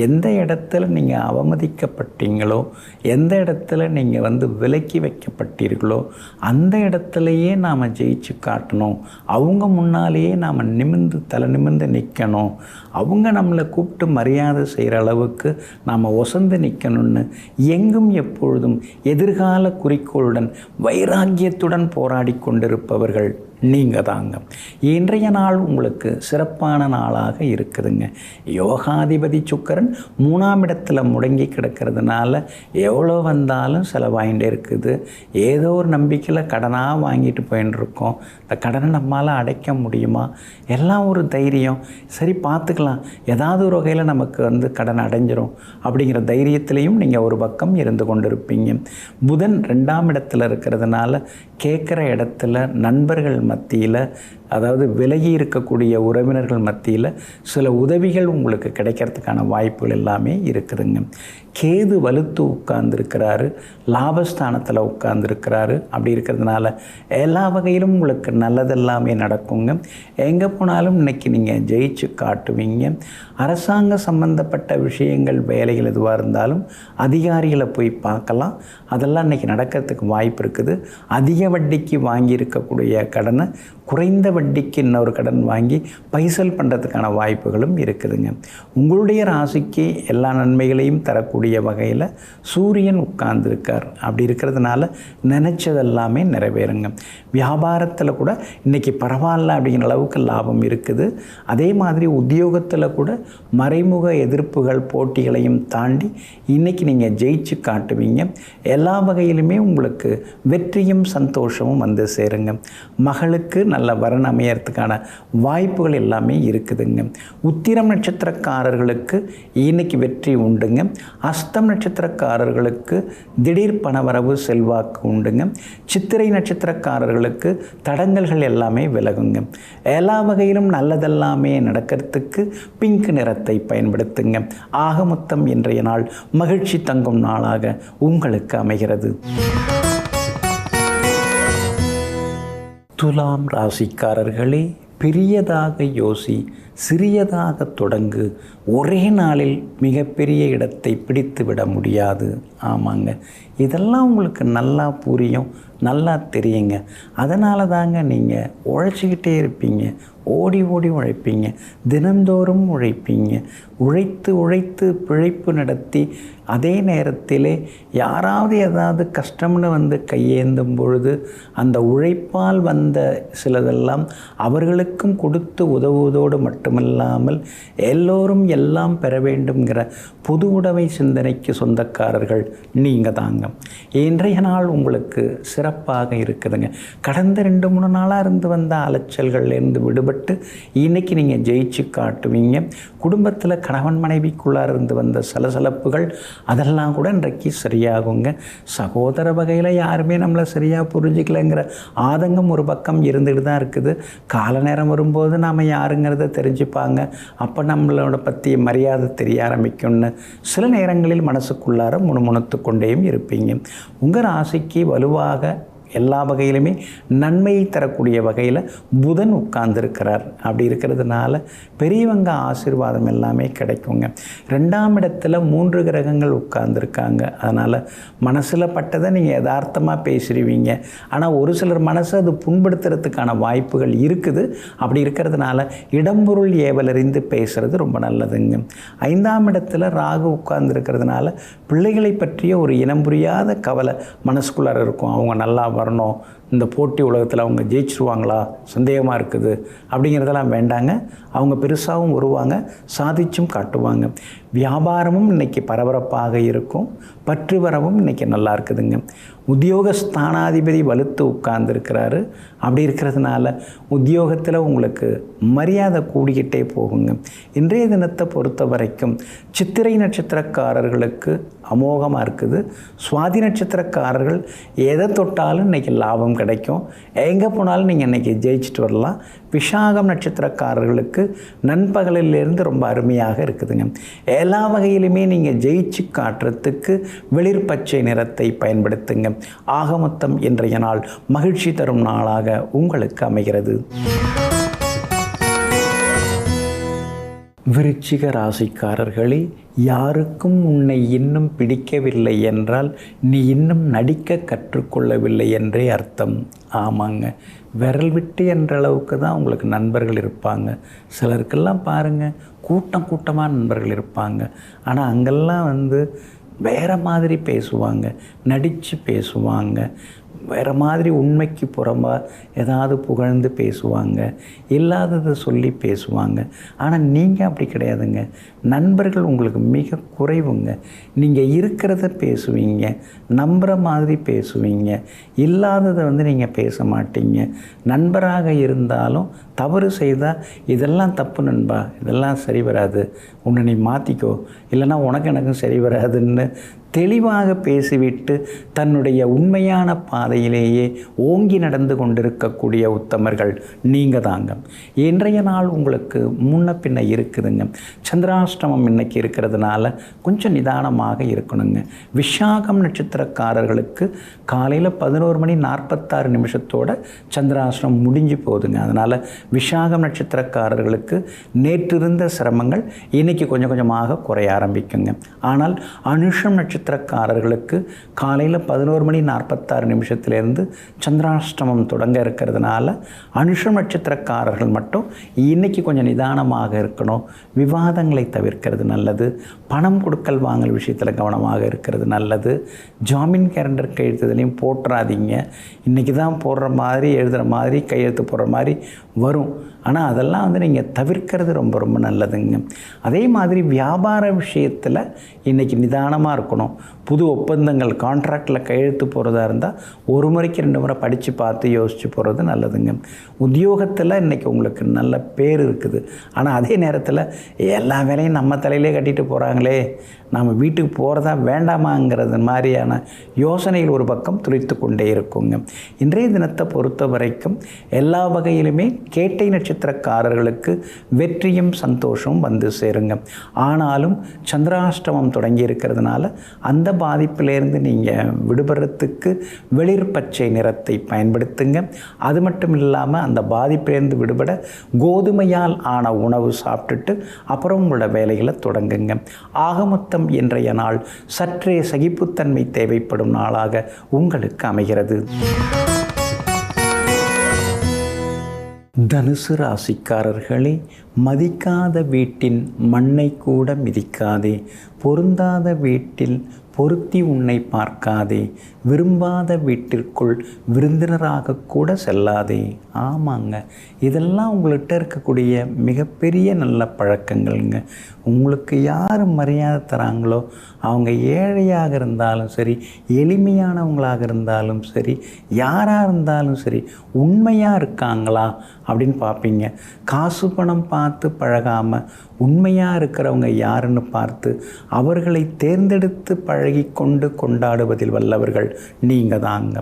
A: எந்த இடத்துல நீங்கள் அவமதிக்கப்பட்டீங்களோ, எந்த இடத்துல நீங்கள் விலக்கி வைக்கப்பட்டீர்களோ அந்த இடத்துலையே நாம் ஜெயிச்சு காட்டணும். அவங்க முன்னாலேயே நாம் தலை நிமிர்ந்து நிற்கணும். அவங்க நம்மளை கூப்பிட்டு மரியாதை செய்கிற அளவுக்கு நாம் ஒசந்து நிற்கணும்னு எங்கும் எப்பொழுதும் எதிர்கால குறிக்கோளுடன் வைராக்கியத்துடன் போராடி கொண்டிருப்பவர்கள் நீங்கள் தாங்க. இன்றைய நாள் உங்களுக்கு சிறப்பான நாளாக இருக்குதுங்க. யோகாதிபதி சுக்கிரன் 3ஆம் இடத்துல முடங்கி கிடக்கிறதுனால எவ்வளோ வந்தாலும் செலவாயிட்டே இருக்குது. ஏதோ ஒரு நம்பிக்கையில் கடனாக வாங்கிட்டு போயின்னு இருக்கோம். இந்த கடனை நம்மளால் அடைக்க முடியுமா? எல்லாம் ஒரு தைரியம், சரி பார்த்துக்கலாம், ஏதாவது ஒரு வகையில் நமக்கு கடன் அடைஞ்சிரும் அப்படிங்கிற தைரியத்திலையும் நீங்கள் ஒரு பக்கம் இருந்து கொண்டிருப்பீங்க. புதன் 2ஆம் இடத்துல இருக்கிறதுனால கேட்குற இடத்துல நண்பர்கள் மத்தியில், அதாவது விலகி இருக்கக்கூடிய உறவினர்கள் மத்தியில் சில உதவிகள் உங்களுக்கு கிடைக்கிறதுக்கான வாய்ப்புகள் எல்லாமே இருக்குதுங்க. கேது வலுத்து உட்கார்ந்துருக்கிறாரு, லாபஸ்தானத்தில் உட்கார்ந்துருக்கிறாரு. அப்படி இருக்கிறதுனால எல்லா வகையிலும் உங்களுக்கு நல்லதெல்லாமே நடக்குங்க. எங்கே போனாலும் இன்றைக்கி நீங்கள் ஜெயிச்சு காட்டுவீங்க. அரசாங்க சம்பந்தப்பட்ட விஷயங்கள், வேலைகள் எதுவாக இருந்தாலும் அதிகாரிகளை போய் பார்க்கலாம். அதெல்லாம் இன்றைக்கி நடக்கிறதுக்கு வாய்ப்பு இருக்குது. அதிக வட்டிக்கு வாங்கியிருக்கக்கூடிய கடனை குறைந்த வட்டிக்கு இன்னொரு கடன் வாங்கி பைசல் பண்ணுறதுக்கான வாய்ப்புகளும் இருக்குதுங்க. உங்களுடைய ராசிக்கு எல்லா நன்மைகளையும் தரக்கூடிய வகையில் சூரியன் உட்கார்ந்துருக்கார். அப்படி இருக்கிறதுனால நினச்சதெல்லாமே நிறைவேறுங்க. வியாபாரத்தில் கூட இன்றைக்கி பரவாயில்ல அப்படிங்கிற அளவுக்கு லாபம் இருக்குது. அதே மாதிரி உத்தியோகத்தில் கூட மறைமுக எதிர்ப்புகள், போட்டிகளையும் தாண்டி இன்றைக்கி நீங்கள் ஜெயிச்சு காட்டுவீங்க. எல்லா வகையிலுமே உங்களுக்கு வெற்றியும் சந்தோஷமும் சேருங்க. மகளுக்கு நல்ல வரன் அமையறதுக்கான வாய்ப்புகள் எல்லாமே இருக்குதுங்க. உத்திரம் நட்சத்திரக்காரர்களுக்கு இன்னைக்கு வெற்றி உண்டுங்க. அஸ்தம் நட்சத்திரக்காரர்களுக்கு திடீர் பணவரவு, செல்வாக்கு உண்டுங்க. சித்திரை நட்சத்திரக்காரர்களுக்கு தடங்கல்கள் எல்லாமே விலகுங்க. எல்லா வகையிலும் நல்லதெல்லாமே நடக்கிறதுக்கு பிங்க் நிறத்தை பயன்படுத்துங்க. ஆக மொத்தம் இன்றைய நாள் மகிழ்ச்சி தங்கும் நாளாக உங்களுக்கு அமைகிறது. துலாம் ராசிக்காரர்களே, பெரியதாக யோசி, சிறியதாக தொடங்கு. ஒரே நாளில் மிகப்பெரிய இடத்தை பிடித்து விட முடியாது. ஆமாங்க, இதெல்லாம் உங்களுக்கு நல்லா புரியும், நல்லா தெரியுங்க. அதனால தாங்க நீங்கள் உழைச்சிக்கிட்டே இருப்பீங்க, ஓடி ஓடி உழைப்பீங்க, தினந்தோறும் உழைப்பீங்க. உழைத்து உழைத்து பிழைப்பு நடத்தி அதே நேரத்திலே யாராவது ஏதாவது கஷ்டம்னு கையேந்தும் பொழுது அந்த உழைப்பால் வந்த சிலதெல்லாம் அவர்களுக்கும் கொடுத்து உதவுவதோடு மட்டுமல்லாமல் எல்லோரும் எல்லாம் பெற வேண்டும்ங்கிற பொது உடைமை சிந்தனைக்கு சொந்தக்காரர்கள் நீங்கள் தாங்க. இன்றைய நாள் உங்களுக்கு சிறப்பாக இருக்குதுங்க. கடந்த 2-3 நாளாக இருந்து வந்த அலைச்சல்கள்லேருந்து விடுபட்டு இன்றைக்கி நீங்கள் ஜெயிச்சு காட்டுவீங்க. குடும்பத்தில் கணவன் மனைவிக்குள்ளார இருந்து வந்த சலசலப்புகள் அதெல்லாம் கூட இன்றைக்கு சரியாகுங்க. சகோதர வகையில் யாருமே நம்மளை சரியாக புரிஞ்சிக்கலைங்கிற ஆதங்கம் ஒரு பக்கம் இருந்துகிட்டு தான் இருக்குது. கால நேரம் வரும்போது நாம் யாருங்கிறத தெரிஞ்சுப்பாங்க. அப்போ நம்மளோட பற்றி மரியாதை தெரிய ஆரம்பிக்கும்னு சில நேரங்களில் மனசுக்குள்ளார முணுமுணுத்து கொண்டேயும் இருப்பீங்க. உங்கள் ராசிக்கு வலுவாக எல்லா வகையிலுமே நன்மையை தரக்கூடிய வகையில் புதன் உட்கார்ந்துருக்கிறார். அப்படி இருக்கிறதுனால பெரியவங்க ஆசீர்வாதம் எல்லாமே கிடைக்குங்க. 2ஆம் இடத்துல 3 கிரகங்கள் உட்கார்ந்துருக்காங்க. அதனால் மனசில் பட்டதை நீங்கள் யதார்த்தமாக பேசிடுவீங்க. ஆனால் ஒரு சிலர் மனசை அது புண்படுத்துறதுக்கான வாய்ப்புகள் இருக்குது. அப்படி இருக்கிறதுனால இடம்பொருள் ஏவலறிந்து பேசுகிறது ரொம்ப நல்லதுங்க. 5ஆம் இடத்துல ராகு உட்கார்ந்துருக்கிறதுனால பிள்ளைகளை பற்றிய ஒரு இனம் புரியாத கவலை மனசுக்குள்ளார இருக்கும். அவங்க நல்லா வரணும், இந்த போட்டி உலகத்தில் அவங்க ஜெயிச்சிருவாங்களா, சந்தேகமாக இருக்குது அப்படிங்கிறதெல்லாம் வேண்டாங்க. அவங்க பெருசாகவும் வருவாங்க, சாதிச்சும் காட்டுவாங்க. வியாபாரமும் இன்றைக்கி பரபரப்பாக இருக்கும், பற்று வரவும் இன்றைக்கி நல்லா இருக்குதுங்க. உத்தியோக ஸ்தானாதிபதி வலுத்து உட்கார்ந்துருக்கிறாரு. அப்படி இருக்கிறதுனால உத்தியோகத்தில் உங்களுக்கு மரியாதை கூடிக்கிட்டே போகுங்க. இன்றைய தினத்தை பொறுத்த வரைக்கும் சித்திரை நட்சத்திரக்காரர்களுக்கு அமோகமாக இருக்குது. சுவாதி நட்சத்திரக்காரர்கள் எதை தொட்டாலும் இன்றைக்கி லாபம் கிடைக்கும், எங்கே போனாலும் நீங்கள் இன்றைக்கி ஜெயிச்சுட்டு வரலாம். விஷாகம் நட்சத்திரக்காரர்களுக்கு நண்பகலிலிருந்து ரொம்ப அருமையாக இருக்குதுங்க. எல்லா வகையிலுமே நீங்கள் ஜெயிச்சு காட்டுறதுக்கு வெளிர் பச்சை நிறத்தை பயன்படுத்துங்க. ஆக மொத்தம் இன்றைய நாள் மகிழ்ச்சி தரும் நாளாக உங்களுக்கு அமைகிறது. விருச்சிக ராசிக்காரர்களே, யாருக்கும் உன்னை இன்னும் பிடிக்கவில்லை என்றால் நீ இன்னும் நடிக்க கற்றுக்கொள்ளவில்லை என்றே அர்த்தம். ஆமாங்க, விரல் விட்டு என்ற அளவுக்கு தான் உங்களுக்கு நண்பர்கள் இருப்பாங்க. சிலருக்கெல்லாம் பாருங்கள், கூட்டமாக நண்பர்கள் இருப்பாங்க. ஆனால் அங்கெல்லாம் வேறு மாதிரி பேசுவாங்க, நடித்து பேசுவாங்க, வேறு மாதிரி உண்மைக்கு புறம்பாக ஏதாவது புகழ்ந்து பேசுவாங்க, இல்லாததை சொல்லி பேசுவாங்க. ஆனால் நீங்கள் அப்படி கிடையாதுங்க. நண்பர்கள் உங்களுக்கு மிக குறைவுங்க. நீங்கள் இருக்கிறத பேசுவீங்க, நம்புகிற மாதிரி பேசுவீங்க, இல்லாததை நீங்கள் பேச மாட்டீங்க. நண்பராக இருந்தாலும் தவறு செய்தால் இதெல்லாம் தப்பு நண்பா, இதெல்லாம் சரி வராது, உன்னை நீ மாற்றிக்கோ, இல்லைன்னா உனக்கு எனக்கும் சரி வராதுன்னு தெளிவாக பேசிவிட்டு தன்னுடைய உண்மையான பாதையிலேயே ஓங்கி நடந்து கொண்டிருக்கக்கூடிய உத்தமர்கள் நீங்கள் தாங்க. இன்றைய நாள் உங்களுக்கு முன்ன பின்ன இருக்குதுங்க. சந்திராஷ்டமம் இன்னைக்கு இருக்கிறதுனால கொஞ்சம் நிதானமாக இருக்கணுங்க. விஷாகம் நட்சத்திரக்காரர்களுக்கு காலையில் 11:46 சந்திராஷ்டமம் முடிஞ்சு போகுதுங்க. அதனால் விஷாகம் நட்சத்திரக்காரர்களுக்கு நேற்றிருந்த சிரமங்கள் இன்றைக்கி கொஞ்சம் கொஞ்சமாக குறைய ஆரம்பிக்குங்க. ஆனால் அனுஷம் நட்சத்திரக்காரர்களுக்கு காலையில் 11:46 சந்திராஷ்டமம் தொடங்க இருக்கிறதுனால அனுஷம் நட்சத்திரக்காரர்கள் மட்டும் இன்றைக்கி கொஞ்சம் நிதானமாக இருக்கணும். விவாதங்களை தவிர்க்கிறது நல்லது. பணம் கொடுக்கல் வாங்கல் விஷயத்தில் கவனமாக இருக்கிறது நல்லது. ஜாமீன் கேலண்டர் கையெழுத்துலையும் போட்டுறாதீங்க. இன்றைக்கி தான் போடுற மாதிரி, எழுதுகிற மாதிரி, கையெழுத்து போடுற மாதிரி வரும். ஆனால் அதெல்லாம் நீங்கள் தவிர்க்கிறது ரொம்ப ரொம்ப நல்லதுங்க. அதே மாதிரி வியாபார விஷயத்தில் இன்றைக்கி நிதானமாக இருக்கணும். புது ஒப்பந்தங்கள், கான்ட்ராக்டில் கையெழுத்து போகிறதா இருந்தால் 1 முறைக்கு 2 முறை படித்து பார்த்து யோசித்து போகிறது நல்லதுங்க. உத்தியோகத்தில் இன்றைக்கி உங்களுக்கு நல்ல பேர் இருக்குது. ஆனால் அதே நேரத்தில் எல்லா வேலையும் நம்ம தலையிலே கட்டிட்டு போகிறாங்களே, நம்ம வீட்டுக்கு போகிறதா வேண்டாமாங்கிறது மாதிரியான யோசனைகள் ஒரு பக்கம் துளித்து கொண்டே இருக்குங்க. இன்றைய தினத்தை பொறுத்த வரைக்கும் எல்லா வகையிலுமே கேட்டை நட்சத்திரக்காரர்களுக்கு வெற்றியும் சந்தோஷமும் வந்து சேருங்க. ஆனாலும் சந்திராஷ்டமம் தொடங்கி இருக்கிறதுனால அந்த பாதிப்பிலேருந்து நீங்கள் விடுபடுறதுக்கு வெளிர் பச்சை நிறத்தை பயன்படுத்துங்க. அது மட்டும் இல்லாமல் அந்த பாதிப்பிலேருந்து விடுபட கோதுமையால் ஆன உணவு சாப்பிட்டுட்டு அப்புறம் உங்களோட வேலைகளை தொடங்குங்க. ஆக மொத்தம் இன்றைய நாள் சற்றே சகிப்புத்தன்மை தேவைப்படும் நாளாக உங்களுக்கு அமைகிறது. தனுசு ராசிக்காரர்களே, மதிக்காத வீட்டின் மண்ணை கூட மிதிக்காதே, பொருந்தாத வீட்டில் பொருத்தி உன்னை பார்க்காதே, விரும்பாத வீட்டிற்குள் விருந்தினராக கூட செல்லாதே. ஆமாங்க, இதெல்லாம் உங்கள்கிட்ட இருக்கக்கூடிய மிகப்பெரிய நல்ல பழக்கங்கள்ங்க. உங்களுக்கு யார் மரியாதை தராங்களோ, அவங்க ஏழையாக இருந்தாலும் சரி, எளிமையானவங்களாக இருந்தாலும் சரி, யாராக இருந்தாலும் சரி, உண்மையாக இருக்காங்களா அப்படின்னு பார்ப்பீங்க. காசு பணம் பார்த்து பழகாமல் உண்மையாக இருக்கிறவங்க யாருன்னு பார்த்து அவர்களை தேர்ந்தெடுத்து பழகி கொண்டு கொண்டாடுவதில் வல்லவர்கள் நீங்கள் தாங்க.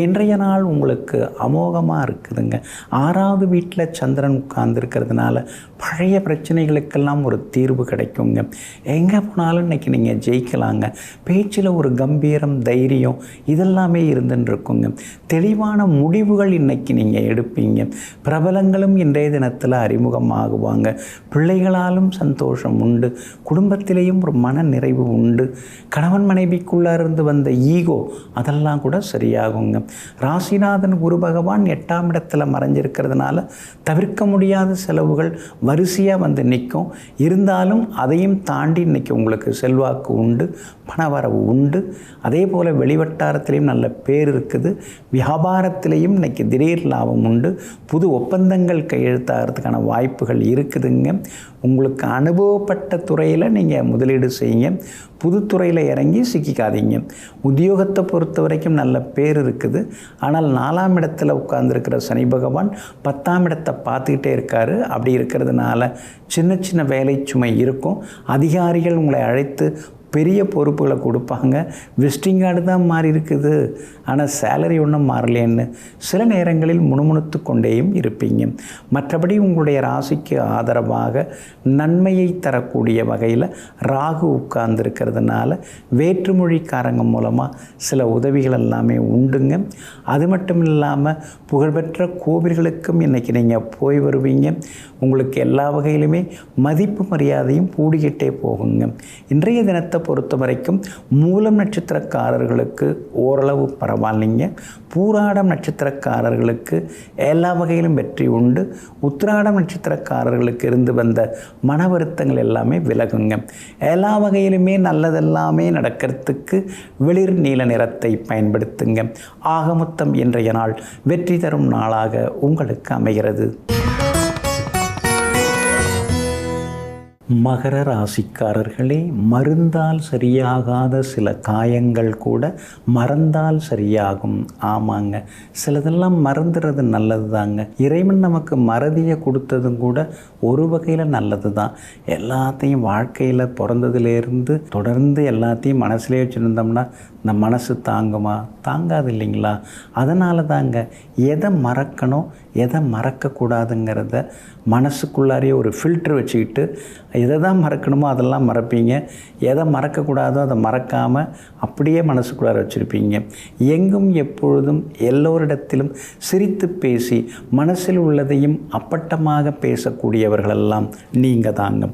A: இன்றைய நாள் உங்களுக்கு அமோகமாக இருக்குதுங்க. 6வது வீட்டில் சந்திரன் உட்கார்ந்துருக்கிறதுனால பழைய பிரச்சனைகளுக்கெல்லாம் ஒரு தீர்வு கிடைக்குங்க. எங்கே போனாலும் இன்றைக்கி நீங்கள் ஜெயிக்கலாங்க. பேச்சில் ஒரு கம்பீரம், தைரியம் இதெல்லாமே இருந்துன்னு இருக்குங்க. தெளிவான முடிவுகள் இன்றைக்கி நீங்கள் எடுப்பீங்க. பிரபலங்களும் இன்றைய தினத்தில் அறிமுகமாகுவாங்க. பிள்ளைகளாலும் சந்தோஷம் உண்டு. குடும்பத்திலேயும் ஒரு மன நிறைவு உண்டு. கணவன் மனைவிக்குள்ளே இருந்து வந்த ஈகோ அதெல்லாம் கூட சரியாகுங்க. ராசிநாதன் குரு பகவான் 8ஆம் இடத்துல மறைஞ்சிருக்கிறதுனால தவிர்க்க முடியாத செலவுகள் வரிசையாக வந்து நிற்கும். இருந்தாலும் இருந்தாலும் அதையும் தாண்டி இன்றைக்கி உங்களுக்கு செல்வாக்கு உண்டு, பணவரவு உண்டு. அதே போல் வெளிவட்டாரத்திலையும் நல்ல பேர் இருக்குது. வியாபாரத்திலையும் இன்றைக்கி திடீர் லாபம் உண்டு. புது ஒப்பந்தங்கள் கையெழுத்தாகிறதுக்கான வாய்ப்புகள் இருக்குதுங்க. உங்களுக்கு அனுபவப்பட்ட துறையில் நீங்கள் முதலீடு செய்யுங்க. புது துறையில் இறங்கி சிக்கிக்காதீங்க. உத்தியோகத்தை பொறுத்த வரைக்கும் நல்ல பேர் இருக்குது. ஆனால் 4ஆம் இடத்துல உட்கார்ந்துருக்கிற சனி பகவான் 10ஆம் இடத்தை பார்த்துக்கிட்டே இருக்கார். அப்படி இருக்கிறதுனால சின்ன சின்ன வேலை சுமை இருக்கும். அதிகாரிகள் உங்களை அழைத்து பெரிய பொறுப்புகளை கொடுப்பாங்க. விசிட்டிங் கார்டு தான் மாறி இருக்குது, ஆனால் சேலரி ஒன்றும் மாறலேன்னு சில நேரங்களில் முணுமுணுத்து கொண்டேயும் இருப்பீங்க. மற்றபடி உங்களுடைய ராசிக்கு ஆதரவாக நன்மையை தரக்கூடிய வகையில் ராகு உட்கார்ந்துருக்கிறதுனால வேற்றுமொழிக்காரங்க மூலமாக சில உதவிகள் எல்லாமே உண்டுங்க. அது மட்டும் இல்லாமல் புகழ்பெற்ற கோவில்களுக்கும் இன்றைக்கி நீங்கள் போய் வருவீங்க. உங்களுக்கு எல்லா வகையிலுமே மதிப்பு மரியாதையும் கூடிக்கிட்டே போகுங்க. இன்றைய தினத்தை பொறுத்த வரைக்கும் மூலம் நட்சத்திரக்காரர்களுக்கு ஓரளவு பரவாயில்லைங்க. பூராடம் நட்சத்திரக்காரர்களுக்கு எல்லா வகையிலும் வெற்றி உண்டு. உத்திராடம் நட்சத்திரக்காரர்களுக்கு இருந்து வந்த மன வருத்தங்கள் எல்லாமே விலகுங்க. எல்லா வகையிலுமே நல்லதெல்லாமே நடக்கிறதுக்கு வெளிர் நீல நிறத்தை பயன்படுத்துங்க. ஆக மொத்தம் இன்றைய நாள் வெற்றி தரும் நாளாக உங்களுக்கு அமைகிறது. மகர ராசிக்காரர்களே, மருந்தால் சரியாகாத சில காயங்கள் கூட மறந்தால் சரியாகும். ஆமாங்க, சிலதெல்லாம் மறந்துடுறது நல்லது தாங்க. இறைவன் நமக்கு மறதியை கொடுத்ததும் கூட ஒரு வகையில் நல்லது தான். எல்லாத்தையும் வாழ்க்கையில் பிறந்ததுலேருந்து தொடர்ந்து எல்லாத்தையும் மனசுலேயே வச்சுருந்தோம்னா இந்த மனசு தாங்குமா? தாங்காது இல்லைங்களா? அதனால தாங்க எதை மறக்கணும் எதை மறக்கக்கூடாதுங்கிறத மனசுக்குள்ளாரையே ஒரு ஃபில்ட்ரு வச்சுக்கிட்டு எதை தான் மறக்கணுமோ அதெல்லாம் மறப்பீங்க. எதை மறக்கக்கூடாதோ அதை மறக்காமல் அப்படியே மனசுக்குள்ளார வச்சுருப்பீங்க. எங்கும் எப்பொழுதும் எல்லோரிடத்திலும் சிரித்து பேசி மனசில் உள்ளதையும் அப்பட்டமாக பேசக்கூடியவர்களெல்லாம் நீங்கள் தாங்க.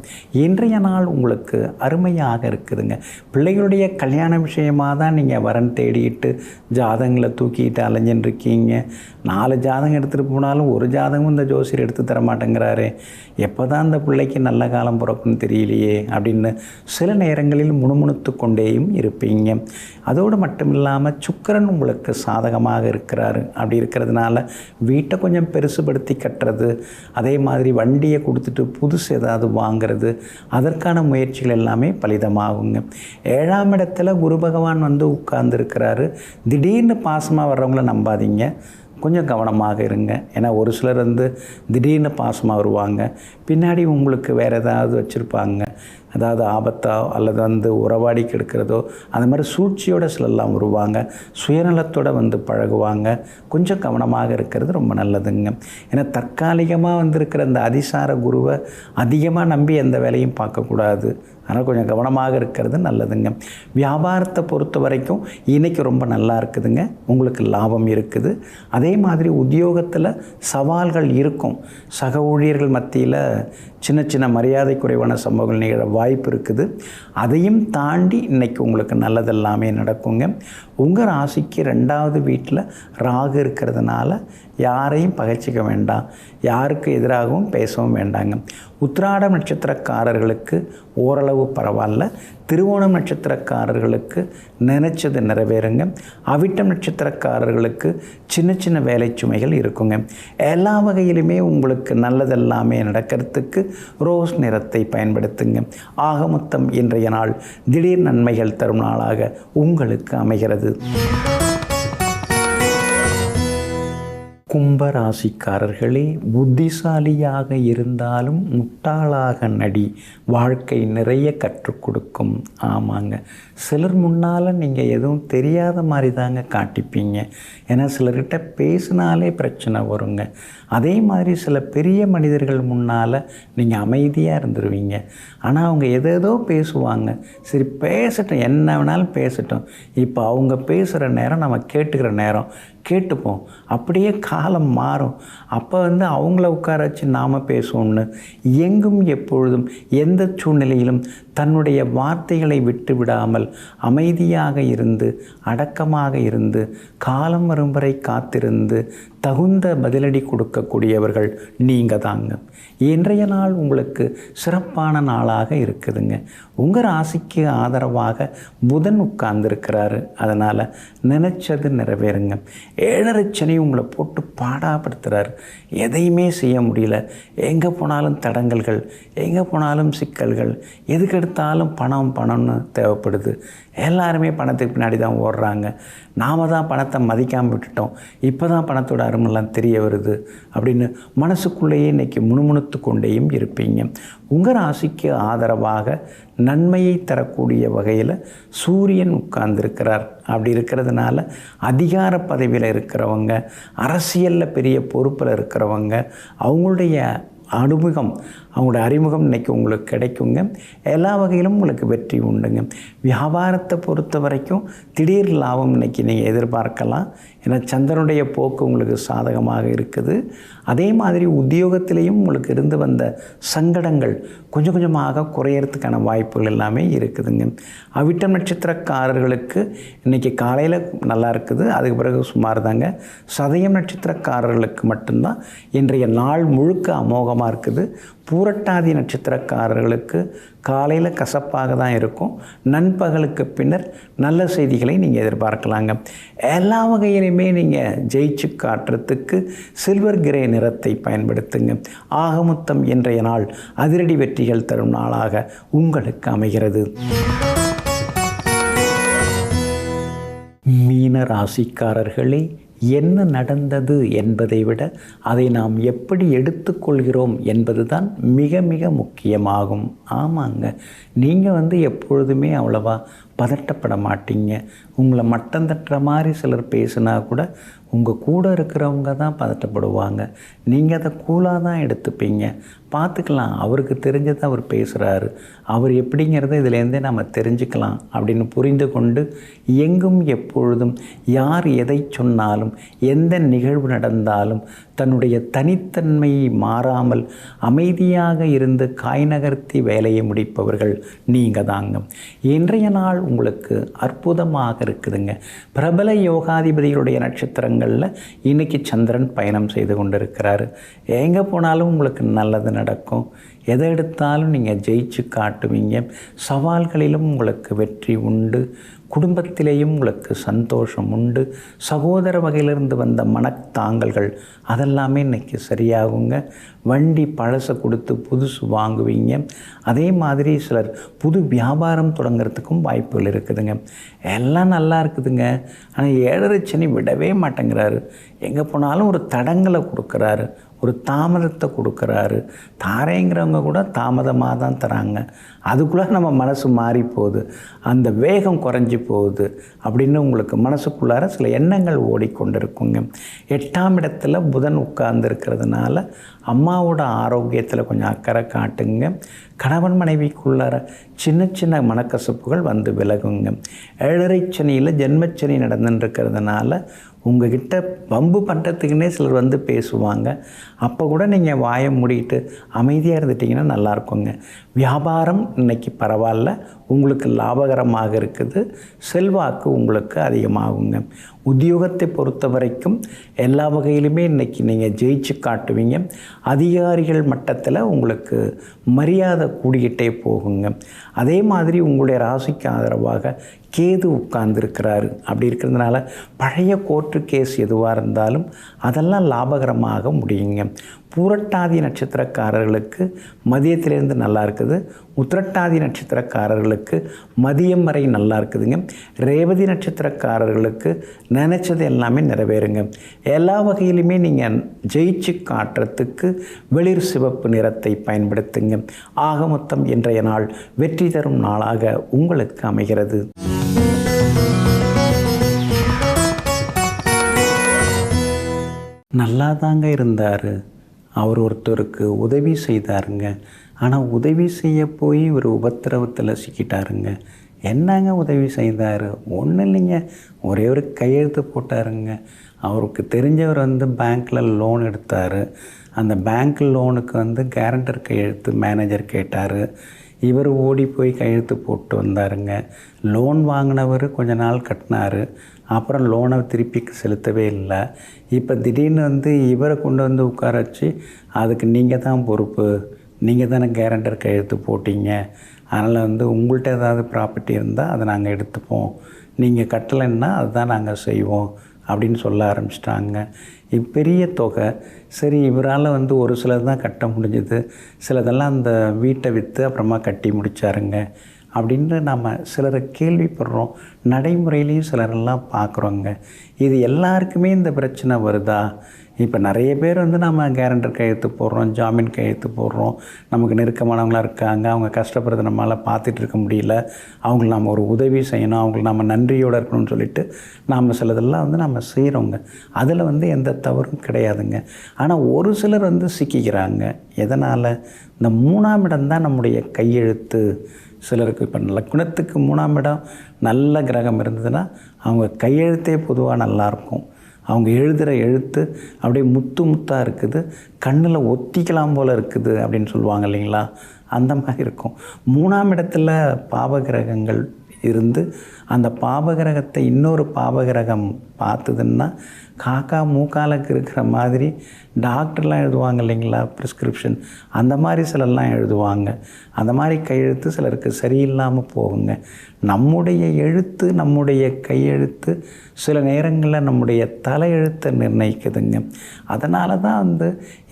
A: இன்றைய நாள் உங்களுக்கு அருமையாக இருக்குதுங்க. பிள்ளைகளுடைய கல்யாண விஷயமாக தான் நீங்கள் வரன் தேடிட்டு ஜாதகங்களை தூக்கிட்டு அலைஞ்சின்னு இருக்கீங்க. 4 ஜாதகம் எடுத்துகிட்டு போனாலும் ஒரு ஜாதகமும் இந்த ஜோசியர் எடுத்து தர மாட்டேங்கிறாரு. எப்போ தான் இந்த பிள்ளைக்கு நல்ல காலம் பிறக்குன்னு தெரியலையே அப்படின்னு சில நேரங்களில் முணுமுணுத்து கொண்டேயும் இருப்பீங்க. அதோடு மட்டும் இல்லாமல் சுக்கிரன் உங்களுக்கு சாதகமாக இருக்கிறாரு. அப்படி இருக்கிறதுனால வீட்டை கொஞ்சம் பெருசுபடுத்தி கட்டுறது, அதே மாதிரி வண்டியை கொடுத்துட்டு புதுசு ஏதாவது வாங்கிறது, அதற்கான முயற்சிகள் எல்லாமே பலிதமாகுங்க. 7ஆம் இடத்துல குரு பகவான் வந்து உட்கார்ந்துருக்கிறாரு. திடீர்னு பாசமாக வர்றவங்கள நம்பாதீங்க, கொஞ்சம் கவனமாக இருங்க. ஏன்னா ஒரு சிலர் வந்து திடீர்னு பாசமாக வருவாங்க, பின்னாடி உங்களுக்கு வேறு ஏதாவது வச்சுருப்பாங்க. அதாவது ஆபத்தோ அல்லது வந்து உறவாடிக்கு எடுக்கிறதோ அந்த மாதிரி சூழ்ச்சியோடு சிலெல்லாம் வருவாங்க. சுயநலத்தோடு வந்து பழகுவாங்க. கொஞ்சம் கவனமாக இருக்கிறது ரொம்ப நல்லதுங்க. ஏன்னா தற்காலிகமாக வந்திருக்கிற அந்த அதிசார குருவை அதிகமாக நம்பி எந்த வேலையும் பார்க்கக்கூடாது. அதனால் கொஞ்சம் கவனமாக இருக்கிறது நல்லதுங்க. வியாபாரத்தை பொறுத்த வரைக்கும் இன்றைக்கி ரொம்ப நல்லா இருக்குதுங்க. உங்களுக்கு லாபம் இருக்குது. அதே மாதிரி உத்தியோகத்தில் சவால்கள் இருக்கும். சக ஊழியர்கள் மத்தியில் சின்ன சின்ன மரியாதை குறைவான சம்பவங்கள் நிகழ வாய்ப்பு இருக்குது. அதையும் தாண்டி இன்றைக்கி உங்களுக்கு நல்லதெல்லாமே நடக்குங்க. உங்கள் ராசிக்கு 2வது வீட்டில் ராகு இருக்கிறதுனால யாரையும் பகைச்சிக்க வேண்டாம், யாருக்கு எதிராகவும் பேசவும் வேண்டாங்க. உத்திராடம் நட்சத்திரக்காரர்களுக்கு ஓரளவு பரவாயில்ல. திருவோணம் நட்சத்திரக்காரர்களுக்கு நினைச்சது நிறைவேறுங்க. அவிட்டம் நட்சத்திரக்காரர்களுக்கு சின்ன சின்ன வேலை சுமைகள் இருக்குங்க. எல்லா வகையிலுமே உங்களுக்கு நல்லதெல்லாமே நடக்கிறதுக்கு ரோஸ் நிறத்தை பயன்படுத்துங்க. ஆக மொத்தம் இன்றைய நாள் திடீர் நன்மைகள் தரும் நாளாக உங்களுக்கு அமைகிறது. கும்பராசிக்காரர்களே, புத்திசாலியாக இருந்தாலும் முட்டாளாக நடி, வாழ்க்கை நிறைய கற்றுக் கொடுக்கும். ஆமாங்க, சிலர் முன்னால் நீங்கள் எதுவும் தெரியாத மாதிரி தாங்க காட்டிப்பீங்க. ஏன்னா சிலர்கிட்ட பேசினாலே பிரச்சனை வருங்க. அதே மாதிரி சில பெரிய மனிதர்கள் முன்னால் நீங்கள் அமைதியாக இருந்துருவீங்க. ஆனால் அவங்க எதேதோ பேசுவாங்க. சரி பேசட்டும், என்ன வேணாலும் பேசட்டும். இப்போ அவங்க பேசுகிற நேரம் நம்ம கேட்டுக்கிற நேரம், கேட்டுப்போம். அப்படியே காலம் மாறும். அப்போ அவங்கள உட்கார வச்சு நாம் பேசுவோம்னு எங்கும் எப்பொழுதும் எந்த சூழ்நிலையிலும் தன்னுடைய வார்த்தைகளை விட்டு விடாமல் அமைதியாக இருந்து அடக்கமாக இருந்து காலம் வரும் வரை காத்திருந்து தகுந்த பதிலடி கொடுக்கக்கூடியவர்கள் நீங்கள் தாங்க. இன்றைய நாள் உங்களுக்கு சிறப்பான நாளாக இருக்குதுங்க. உங்கள் ராசிக்கு ஆதரவாக புதன் உட்கார்ந்துருக்கிறாரு. அதனால் நினச்சது நிறைவேறுங்க. 7.5 சனி உங்களை போட்டு பாடாப்படுத்துகிறாரு. எதையுமே செய்ய முடியல. எங்கே போனாலும் தடங்கல்கள், எங்கே போனாலும் சிக்கல்கள், எதுக்கு எடுத்தாலும் பணம்னு தேவைப்படுது. எல்லாருமே பணத்துக்கு பின்னாடி தான் ஓடுறாங்க. நாம் தான் பணத்தை மதிக்காமல் விட்டுட்டோம். இப்போ தான் பணத்தோட அருமெல்லாம் தெரிய வருது அப்படின்னு மனசுக்குள்ளேயே இன்றைக்கி முணுமுணுத்து கொண்டேயும் இருப்பீங்க. உங்கள் ராசிக்கு ஆதரவாக நன்மையை தரக்கூடிய வகையில் சூரியன் உட்கார்ந்துருக்கிறார். அப்படி இருக்கிறதுனால அதிகார பதவியில் இருக்கிறவங்க, அரசியலில் பெரிய பொறுப்பில் இருக்கிறவங்க, அவங்களுடைய அவங்களோட அறிமுகம் இன்றைக்கி உங்களுக்கு கிடைக்குங்க. எல்லா வகையிலும் உங்களுக்கு வெற்றி உண்டுங்க. வியாபாரத்தை பொறுத்த வரைக்கும் திடீர் லாபம் இன்றைக்கி நீங்கள் எதிர்பார்க்கலாம். ஏன்னா சந்திரனுடைய போக்கு உங்களுக்கு சாதகமாக இருக்குது. அதே மாதிரி உத்தியோகத்திலையும் உங்களுக்கு இருந்து வந்த சங்கடங்கள் கொஞ்சம் கொஞ்சமாக குறையறதுக்கான வாய்ப்புகள் எல்லாமே இருக்குதுங்க. அவிட்டம் நட்சத்திரக்காரர்களுக்கு இன்றைக்கி காலையில் நல்லா இருக்குது. அதுக்கு பிறகு சுமார் தாங்க. சதயம் நட்சத்திரக்காரர்களுக்கு மட்டும்தான் இன்றைய நாள் முழுக்க அமோகமாக இருக்குது. பூரட்டாதி நட்சத்திரக்காரர்களுக்கு காலையில் கசப்பாக தான் இருக்கும். நண்பகலுக்கு பின்னர் நல்ல செய்திகளை நீங்கள் எதிர்பார்க்கலாங்க. எல்லா வகையிலுமே நீங்கள் ஜெயிச்சு காட்டுறதுக்கு சில்வர் கிரே நிறத்தை பயன்படுத்துங்க. ஆகமொத்தம் இன்றைய நாள் அதிரடி வெற்றிகள் தரும் நாளாக உங்களுக்கு அமைகிறது. மீன ராசிக்காரர்களே, என்ன நடந்தது என்பதை விட அதை நாம் எப்படி எடுத்துக்கொள்கிறோம் என்பது தான் மிக மிக முக்கியமாகும். ஆமாங்க, நீங்கள் எப்பொழுதுமே அவ்வளவா பதட்டப்பட மாட்டீங்க. உங்களை மட்டம் தட்டுற மாதிரி சிலர் பேசுனா கூட உங்கள் கூட இருக்கிறவங்க தான் பதட்டப்படுவாங்க. நீங்கள் அதை கூலாக தான் எடுத்துப்பீங்க. பார்த்துக்கலாம், அவருக்கு தெரிஞ்சதை அவர் பேசுகிறாரு, அவர் எப்படிங்கிறத இதிலேருந்தே நம்ம தெரிஞ்சுக்கலாம் அப்படின்னு புரிந்து கொண்டு எங்கும் எப்பொழுதும் யார் எதை சொன்னாலும் எந்த நிகழ்வு நடந்தாலும் தன்னுடைய தனித்தன்மையை மாறாமல் அமைதியாக இருந்து காய் நகர்த்தி வேலையை முடிப்பவர்கள் நீங்கள் தாங்க. இன்றைய நாள் உங்களுக்கு அற்புதமாக இருக்குதுங்க. பிரபல யோகாதிபதிகளுடைய நட்சத்திரங்களில் இன்றைக்கி சந்திரன் பயணம் செய்து கொண்டிருக்கிறாரு. எங்கே போனாலும் உங்களுக்கு நல்லது நடக்கும். எதை எடுத்தாலும் நீங்கள் ஜெயிச்சு காட்டுவீங்க. சவால்களிலும் உங்களுக்கு வெற்றி உண்டு. குடும்பத்திலேயும் உங்களுக்கு சந்தோஷம் உண்டு. சகோதர வகையிலிருந்து வந்த மனத்தாங்கல்கள் அதெல்லாமே இன்றைக்கி சரியாகுங்க. வண்டி பழசை கொடுத்து புதுசு வாங்குவீங்க. அதே மாதிரி சிலர் புது வியாபாரம் தொடங்கிறதுக்கும் வாய்ப்புகள் இருக்குதுங்க. எல்லாம் நல்லா இருக்குதுங்க. ஆனால் 7.5 சனி விடவே மாட்டேங்கிறாரு. எங்கே போனாலும் ஒரு தடங்களை கொடுக்குறாரு, ஒரு தாமதத்தை கொடுக்குறாரு. தாரேங்கிறவங்க கூட தாமதமாக தான் தராங்க. அதுக்குள்ளே நம்ம மனசு மாறி போகுது, அந்த வேகம் குறைஞ்சி போகுது அப்படின்னு உங்களுக்கு மனசுக்குள்ளார சில எண்ணங்கள் ஓடிக்கொண்டிருக்குங்க. 8ஆம் இடத்துல புதன் உட்கார்ந்துருக்கிறதுனால அம்மாவோட ஆரோக்கியத்தில் கொஞ்சம் அக்கறை காட்டுங்க. கணவன் மனைவிக்குள்ளார சின்ன சின்ன மனக்கசப்புகள் வந்து விலகுங்க. 7.5 சனியில் ஜென்மச்சனி நடந்துட்டுருக்கிறதுனால உங்கள்கிட்ட வம்பு பண்ணுறதுக்குன்னே சிலர் வந்து பேசுவாங்க. அப்போ கூட நீங்கள் வாயை மூடிட்டு அமைதியாக இருந்துட்டிங்கன்னா நல்லாயிருக்குங்க. வியாபாரம் இன்றைக்கி பரவாயில்ல, உங்களுக்கு லாபகரமாக இருக்குது. செல்வாக்கு உங்களுக்கு அதிகமாகுங்க. உத்தியோகத்தை பொறுத்த வரைக்கும் எல்லா வகையிலுமே இன்றைக்கி நீங்கள் ஜெயிச்சு காட்டுவீங்க. அதிகாரிகள் மட்டத்தில் உங்களுக்கு மரியாதை கூடிக்கிட்டே போகுங்க. அதே மாதிரி உங்களுடைய ராசிக்கு ஆதரவாக கேது உட்கார்ந்துருக்கிறாரு. அப்படி இருக்கிறதுனால பழைய கோர்ட்டு கேஸ் எதுவாக இருந்தாலும் அதெல்லாம் லாபகரமாக முடியுங்க. பூரட்டாதி நட்சத்திரக்காரர்களுக்கு மதியத்திலேருந்து நல்லா இருக்குது. உத்திரட்டாதி நட்சத்திரக்காரர்களுக்கு மதியம் வரை நல்லா இருக்குதுங்க. ரேவதி நட்சத்திரக்காரர்களுக்கு நினச்சது எல்லாமே நிறைவேறுங்க. எல்லா வகையிலுமே நீங்கள் ஜெயிச்சு காட்டுறதுக்கு வெளிர் சிவப்பு நிறத்தை பயன்படுத்துங்க. ஆக மொத்தம் இன்றைய நாள் வெற்றி தரும் நாளாக உங்களுக்கு அமைகிறது. நல்லா தாங்க இருந்தார். அவர் ஒருத்தருக்கு உதவி செய்தாருங்க. ஆனால் உதவி செய்ய போய் ஒரு உபத்திரவத்தில் சிக்கிட்டாருங்க. என்னங்க உதவி செய்தார்? ஒன்றும் இல்லைங்க, ஒரே ஒரு கையெழுத்து போட்டாருங்க. அவருக்கு தெரிஞ்சவர் வந்து பேங்க்கில் லோன் எடுத்தார். அந்த பேங்க் லோனுக்கு வந்து கேரண்டர் கையெழுத்து மேனேஜர் கேட்டார். இவர் ஓடி போய் கையெழுத்து போட்டு வந்தாருங்க. லோன் வாங்கினவர் கொஞ்ச நாள் கட்டினார். அப்புறம் லோனை திருப்பி செலுத்தவே இல்லை. இப்போ திடீர்னு வந்து இவரை கொண்டு வந்து உட்கார வச்சு, அதுக்கு நீங்கள் தான் பொறுப்பு, நீங்கள் தானே கேரண்டர் கையெழுத்து போட்டீங்க, அதனால் வந்து உங்கள்கிட்ட ஏதாவது ப்ராப்பர்ட்டி இருந்தால் அதை நாங்கள் எடுத்துப்போம், நீங்கள் கட்டலைன்னா அதுதான் நாங்கள் செய்வோம் அப்படின்னு சொல்ல ஆரம்பிச்சிட்டாங்க. பெரிய தொகை. சரி, இவரால் வந்து ஒரு சிலது தான் கட்ட முடிஞ்சுது, சிலதெல்லாம் அந்த வீட்டை விற்று அப்புறமா கட்டி முடித்தாருங்க அப்படின்னு நம்ம சிலரை கேள்விப்படுறோம். நடைமுறையிலையும் சிலரெல்லாம் பார்க்குறோங்க. இது எல்லாருக்குமே இந்த பிரச்சனை வருதா? இப்போ நிறைய பேர் வந்து நம்ம கேரண்டர் கையெழுத்து போடுறோம், ஜாமீன் கையெழுத்து போடுறோம், நமக்கு நெருக்கமானவங்களாக இருக்காங்க, அவங்க கஷ்டப்படுறத நம்மளால் பார்த்துட்டு இருக்க முடியல, அவங்களுக்கு நம்ம ஒரு உதவி செய்யணும், அவங்களுக்கு நம்ம நன்றியோடு இருக்கணும்னு சொல்லிட்டு நாம் சிலதெல்லாம் வந்து நம்ம செய்கிறோங்க. அதில் வந்து எந்த தவறும் கிடையாதுங்க. ஆனால் ஒரு சிலர் வந்து சிக்கிக்கிறாங்க. எதனால்? இந்த 3ஆம் இடம் தான் நம்முடைய கையெழுத்து. சிலருக்கு இப்போ லக்னத்துக்கு 3ஆம் இடம் நல்ல கிரகம் இருந்ததுன்னா அவங்க கையெழுத்தே பொதுவாக நல்லாயிருக்கும். அவங்க எழுதுகிற எழுத்து அப்படியே முத்து முத்தாக இருக்குது, கண்ணில் ஒத்திக்கலாம் போல் இருக்குது அப்படின்னு சொல்லுவாங்க இல்லைங்களா? அந்த மாதிரி இருக்கும். 3ஆம் இடத்துல பாவகிரகங்கள் இருந்து அந்த பாவகிரகத்தை இன்னொரு பாவகிரகம் பார்த்ததுன்னா காக்கா மூக்காலுக்கு இருக்கிற மாதிரி டாக்டர்லாம் எழுதுவாங்க இல்லைங்களா, ப்ரிஸ்கிரிப்ஷன், அந்த மாதிரி சிலர்லாம் எழுதுவாங்க. அந்த மாதிரி கையெழுத்து சிலருக்கு சரியில்லாமல் போகுங்க. நம்முடைய எழுத்து, நம்முடைய கையெழுத்து சில நேரங்களில் நம்முடைய தலையெழுத்தை நிர்ணயிக்குதுங்க. அதனால தான் வந்து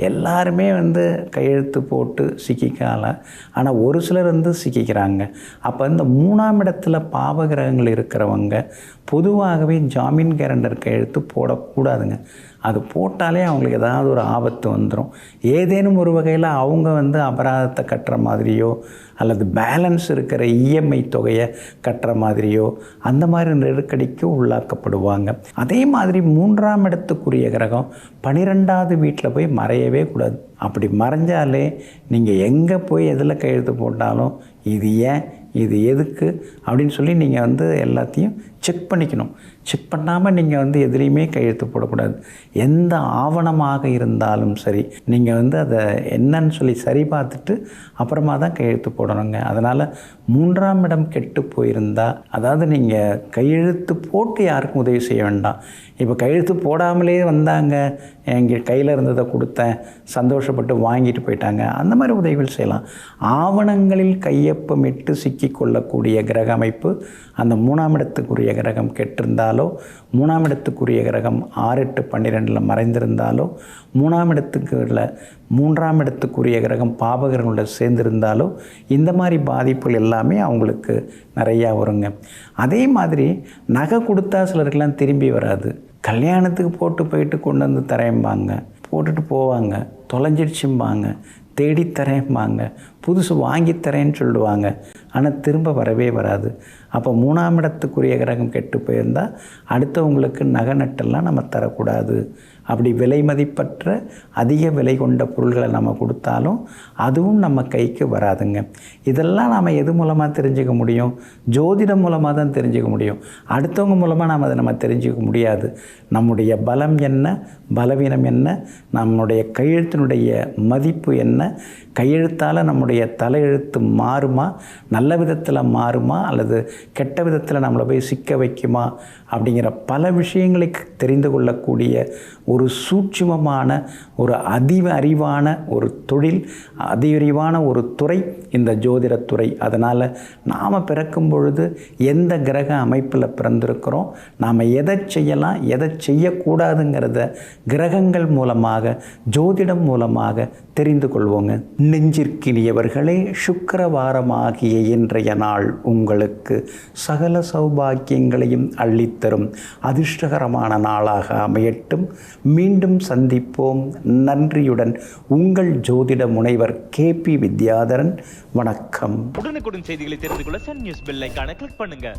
A: எல்லாருமே வந்து கையெழுத்து போட்டு சிக்கிக்கால, ஆனால் ஒரு சிலர் வந்து சிக்கிக்கிறாங்க. அப்போ இந்த 3ஆம் இடத்துல பாவகிரகங்கள் இருக்கிறவங்க பொதுவாகவே ஜாமீன் கேரண்டர் கையெழுத்து போடக்கூடாதுங்க. அது போட்டாலே அவங்களுக்கு ஏதாவது ஒரு ஆபத்து வந்துடும். ஏதேனும் ஒரு வகையில் அவங்க வந்து அபராதத்தை கட்டுற மாதிரியோ அல்லது பேலன்ஸ் இருக்கிற இஎம்ஐ தொகையை கட்டுற மாதிரியோ அந்த மாதிரி நெருக்கடிக்கு உள்ளாக்கப்படுவாங்க. அதே மாதிரி 3ஆம் இடத்துக்குரிய கிரகம் 12ஆவது வீட்டில் போய் மறையவே கூடாது. அப்படி மறைஞ்சாலே நீங்கள் எங்கே போய் எதில் கையெழுத்து போட்டாலும் இது ஏன், இது எதுக்கு அப்படின்னு சொல்லி நீங்கள் வந்து எல்லாத்தையும் செக் பண்ணிக்கணும். செக் பண்ணாமல் நீங்கள் வந்து எதுலேயுமே கையெழுத்து போடக்கூடாது. எந்த ஆவணமாக இருந்தாலும் சரி, நீங்கள் வந்து அதை என்னன்னு சொல்லி சரி பார்த்துட்டு அப்புறமா தான் கையெழுத்து போடணுங்க. அதனால் 3ஆம் இடம் கெட்டு போயிருந்தால், அதாவது நீங்கள் கையெழுத்து போட்டு யாருக்கும் உதவி செய்ய வேண்டாம். இப்போ கையெழுத்து போடாமலே வந்தாங்க, எங்கள் கையில் இருந்ததை கொடுத்தேன், சந்தோஷப்பட்டு வாங்கிட்டு போயிட்டாங்க, அந்த மாதிரி உதவிகள் செய்யலாம். ஆவணங்களில் கையொப்பமிட்டு சிக்கிக்கொள்ளக்கூடிய கிரக அமைப்பு அந்த 3ஆம் இடத்துக்குரிய கிரகம் கெட்டிருந்தாலோ, 3ஆம் இடத்துக்குரிய கிரகம் 6, 8, 12 மறைந்திருந்தாலோ, 3ஆம் இடத்துக்குரிய கிரகம் பாவகிரகங்களோட சேர்ந்திருந்தாலோ இந்த மாதிரி பாதிப்புகள் எல்லாமே அவங்களுக்கு நிறையா வருங்க. அதே மாதிரி நகை கொடுத்தா சிலருக்கெல்லாம் திரும்பி வராது. கல்யாணத்துக்கு போட்டு போயிட்டு கொண்டு வந்து தரேம்பாங்க, போட்டுட்டு போவாங்க, தொலைஞ்சிடுச்சும்பாங்க, தேடித்தரேம்பாங்க, புதுசு வாங்கித்தரேன்னு சொல்லுவாங்க, ஆனால் திரும்ப வரவே வராது. அப்போ 3ஆம் இடத்துக்குரிய கிரகம் கெட்டு போயிருந்தால் அடுத்தவங்களுக்கு நகை நட்டெல்லாம் நம்ம தரக்கூடாது. அப்படி விலை மதிப்பற்ற அதிக விலை கொண்ட பொருள்களை நம்ம கொடுத்தாலும் அதுவும் நம்ம கைக்கு வராதுங்க. இதெல்லாம் நாம் எது மூலமாக தெரிஞ்சுக்க முடியும்? ஜோதிடம் மூலமாக தான் தெரிஞ்சுக்க முடியும். அடுத்தவங்க மூலமாக நாம் அதை நம்ம தெரிஞ்சுக்க முடியாது. நம்முடைய பலம் என்ன, பலவீனம் என்ன, நம்முடைய கையெழுத்தினுடைய மதிப்பு என்ன, கையெழுத்தால் நம்முடைய தலையெழுத்து மாறுமா, நல்ல விதத்தில் மாறுமா அல்லது கெட்ட விதத்தில் நம்மளை போய் சிக்க வைக்குமா அப்படிங்கிற பல விஷயங்களை தெரிந்து கொள்ளக்கூடிய ஒரு சூட்சுமமான, ஒரு அறிவான ஒரு தொழில், அதிவிரிவான ஒரு துறை இந்த ஜோதிடத்துறை. அதனால் நாம் பிறக்கும் பொழுது எந்த கிரக அமைப்பில் பிறந்திருக்கிறோம், நாம் எதை செய்யலாம் எதை செய்யக்கூடாதுங்கிறத கிரகங்கள் மூலமாக, ஜோதிடம் மூலமாக தெரிந்து கொள்வோங்க. நெஞ்சிற்கினியவர்களே, சுக்கிரவாரமாகிய இன்றைய நாள் உங்களுக்கு சகல சௌபாக்கியங்களையும் அள்ளித்தரும் அதிர்ஷ்டகரமான நாளாக அமையட்டும். மீண்டும் சந்திப்போம். நன்றியுடன் உங்கள் ஜோதிட முனைவர் KP வித்யாதரன். வணக்கம்.
B: உடனுக்குடன் செய்திகளை தெரிந்து கொள்ள சன் நியூஸ் பெல் ஐகானை கிளிக் பண்ணுங்க.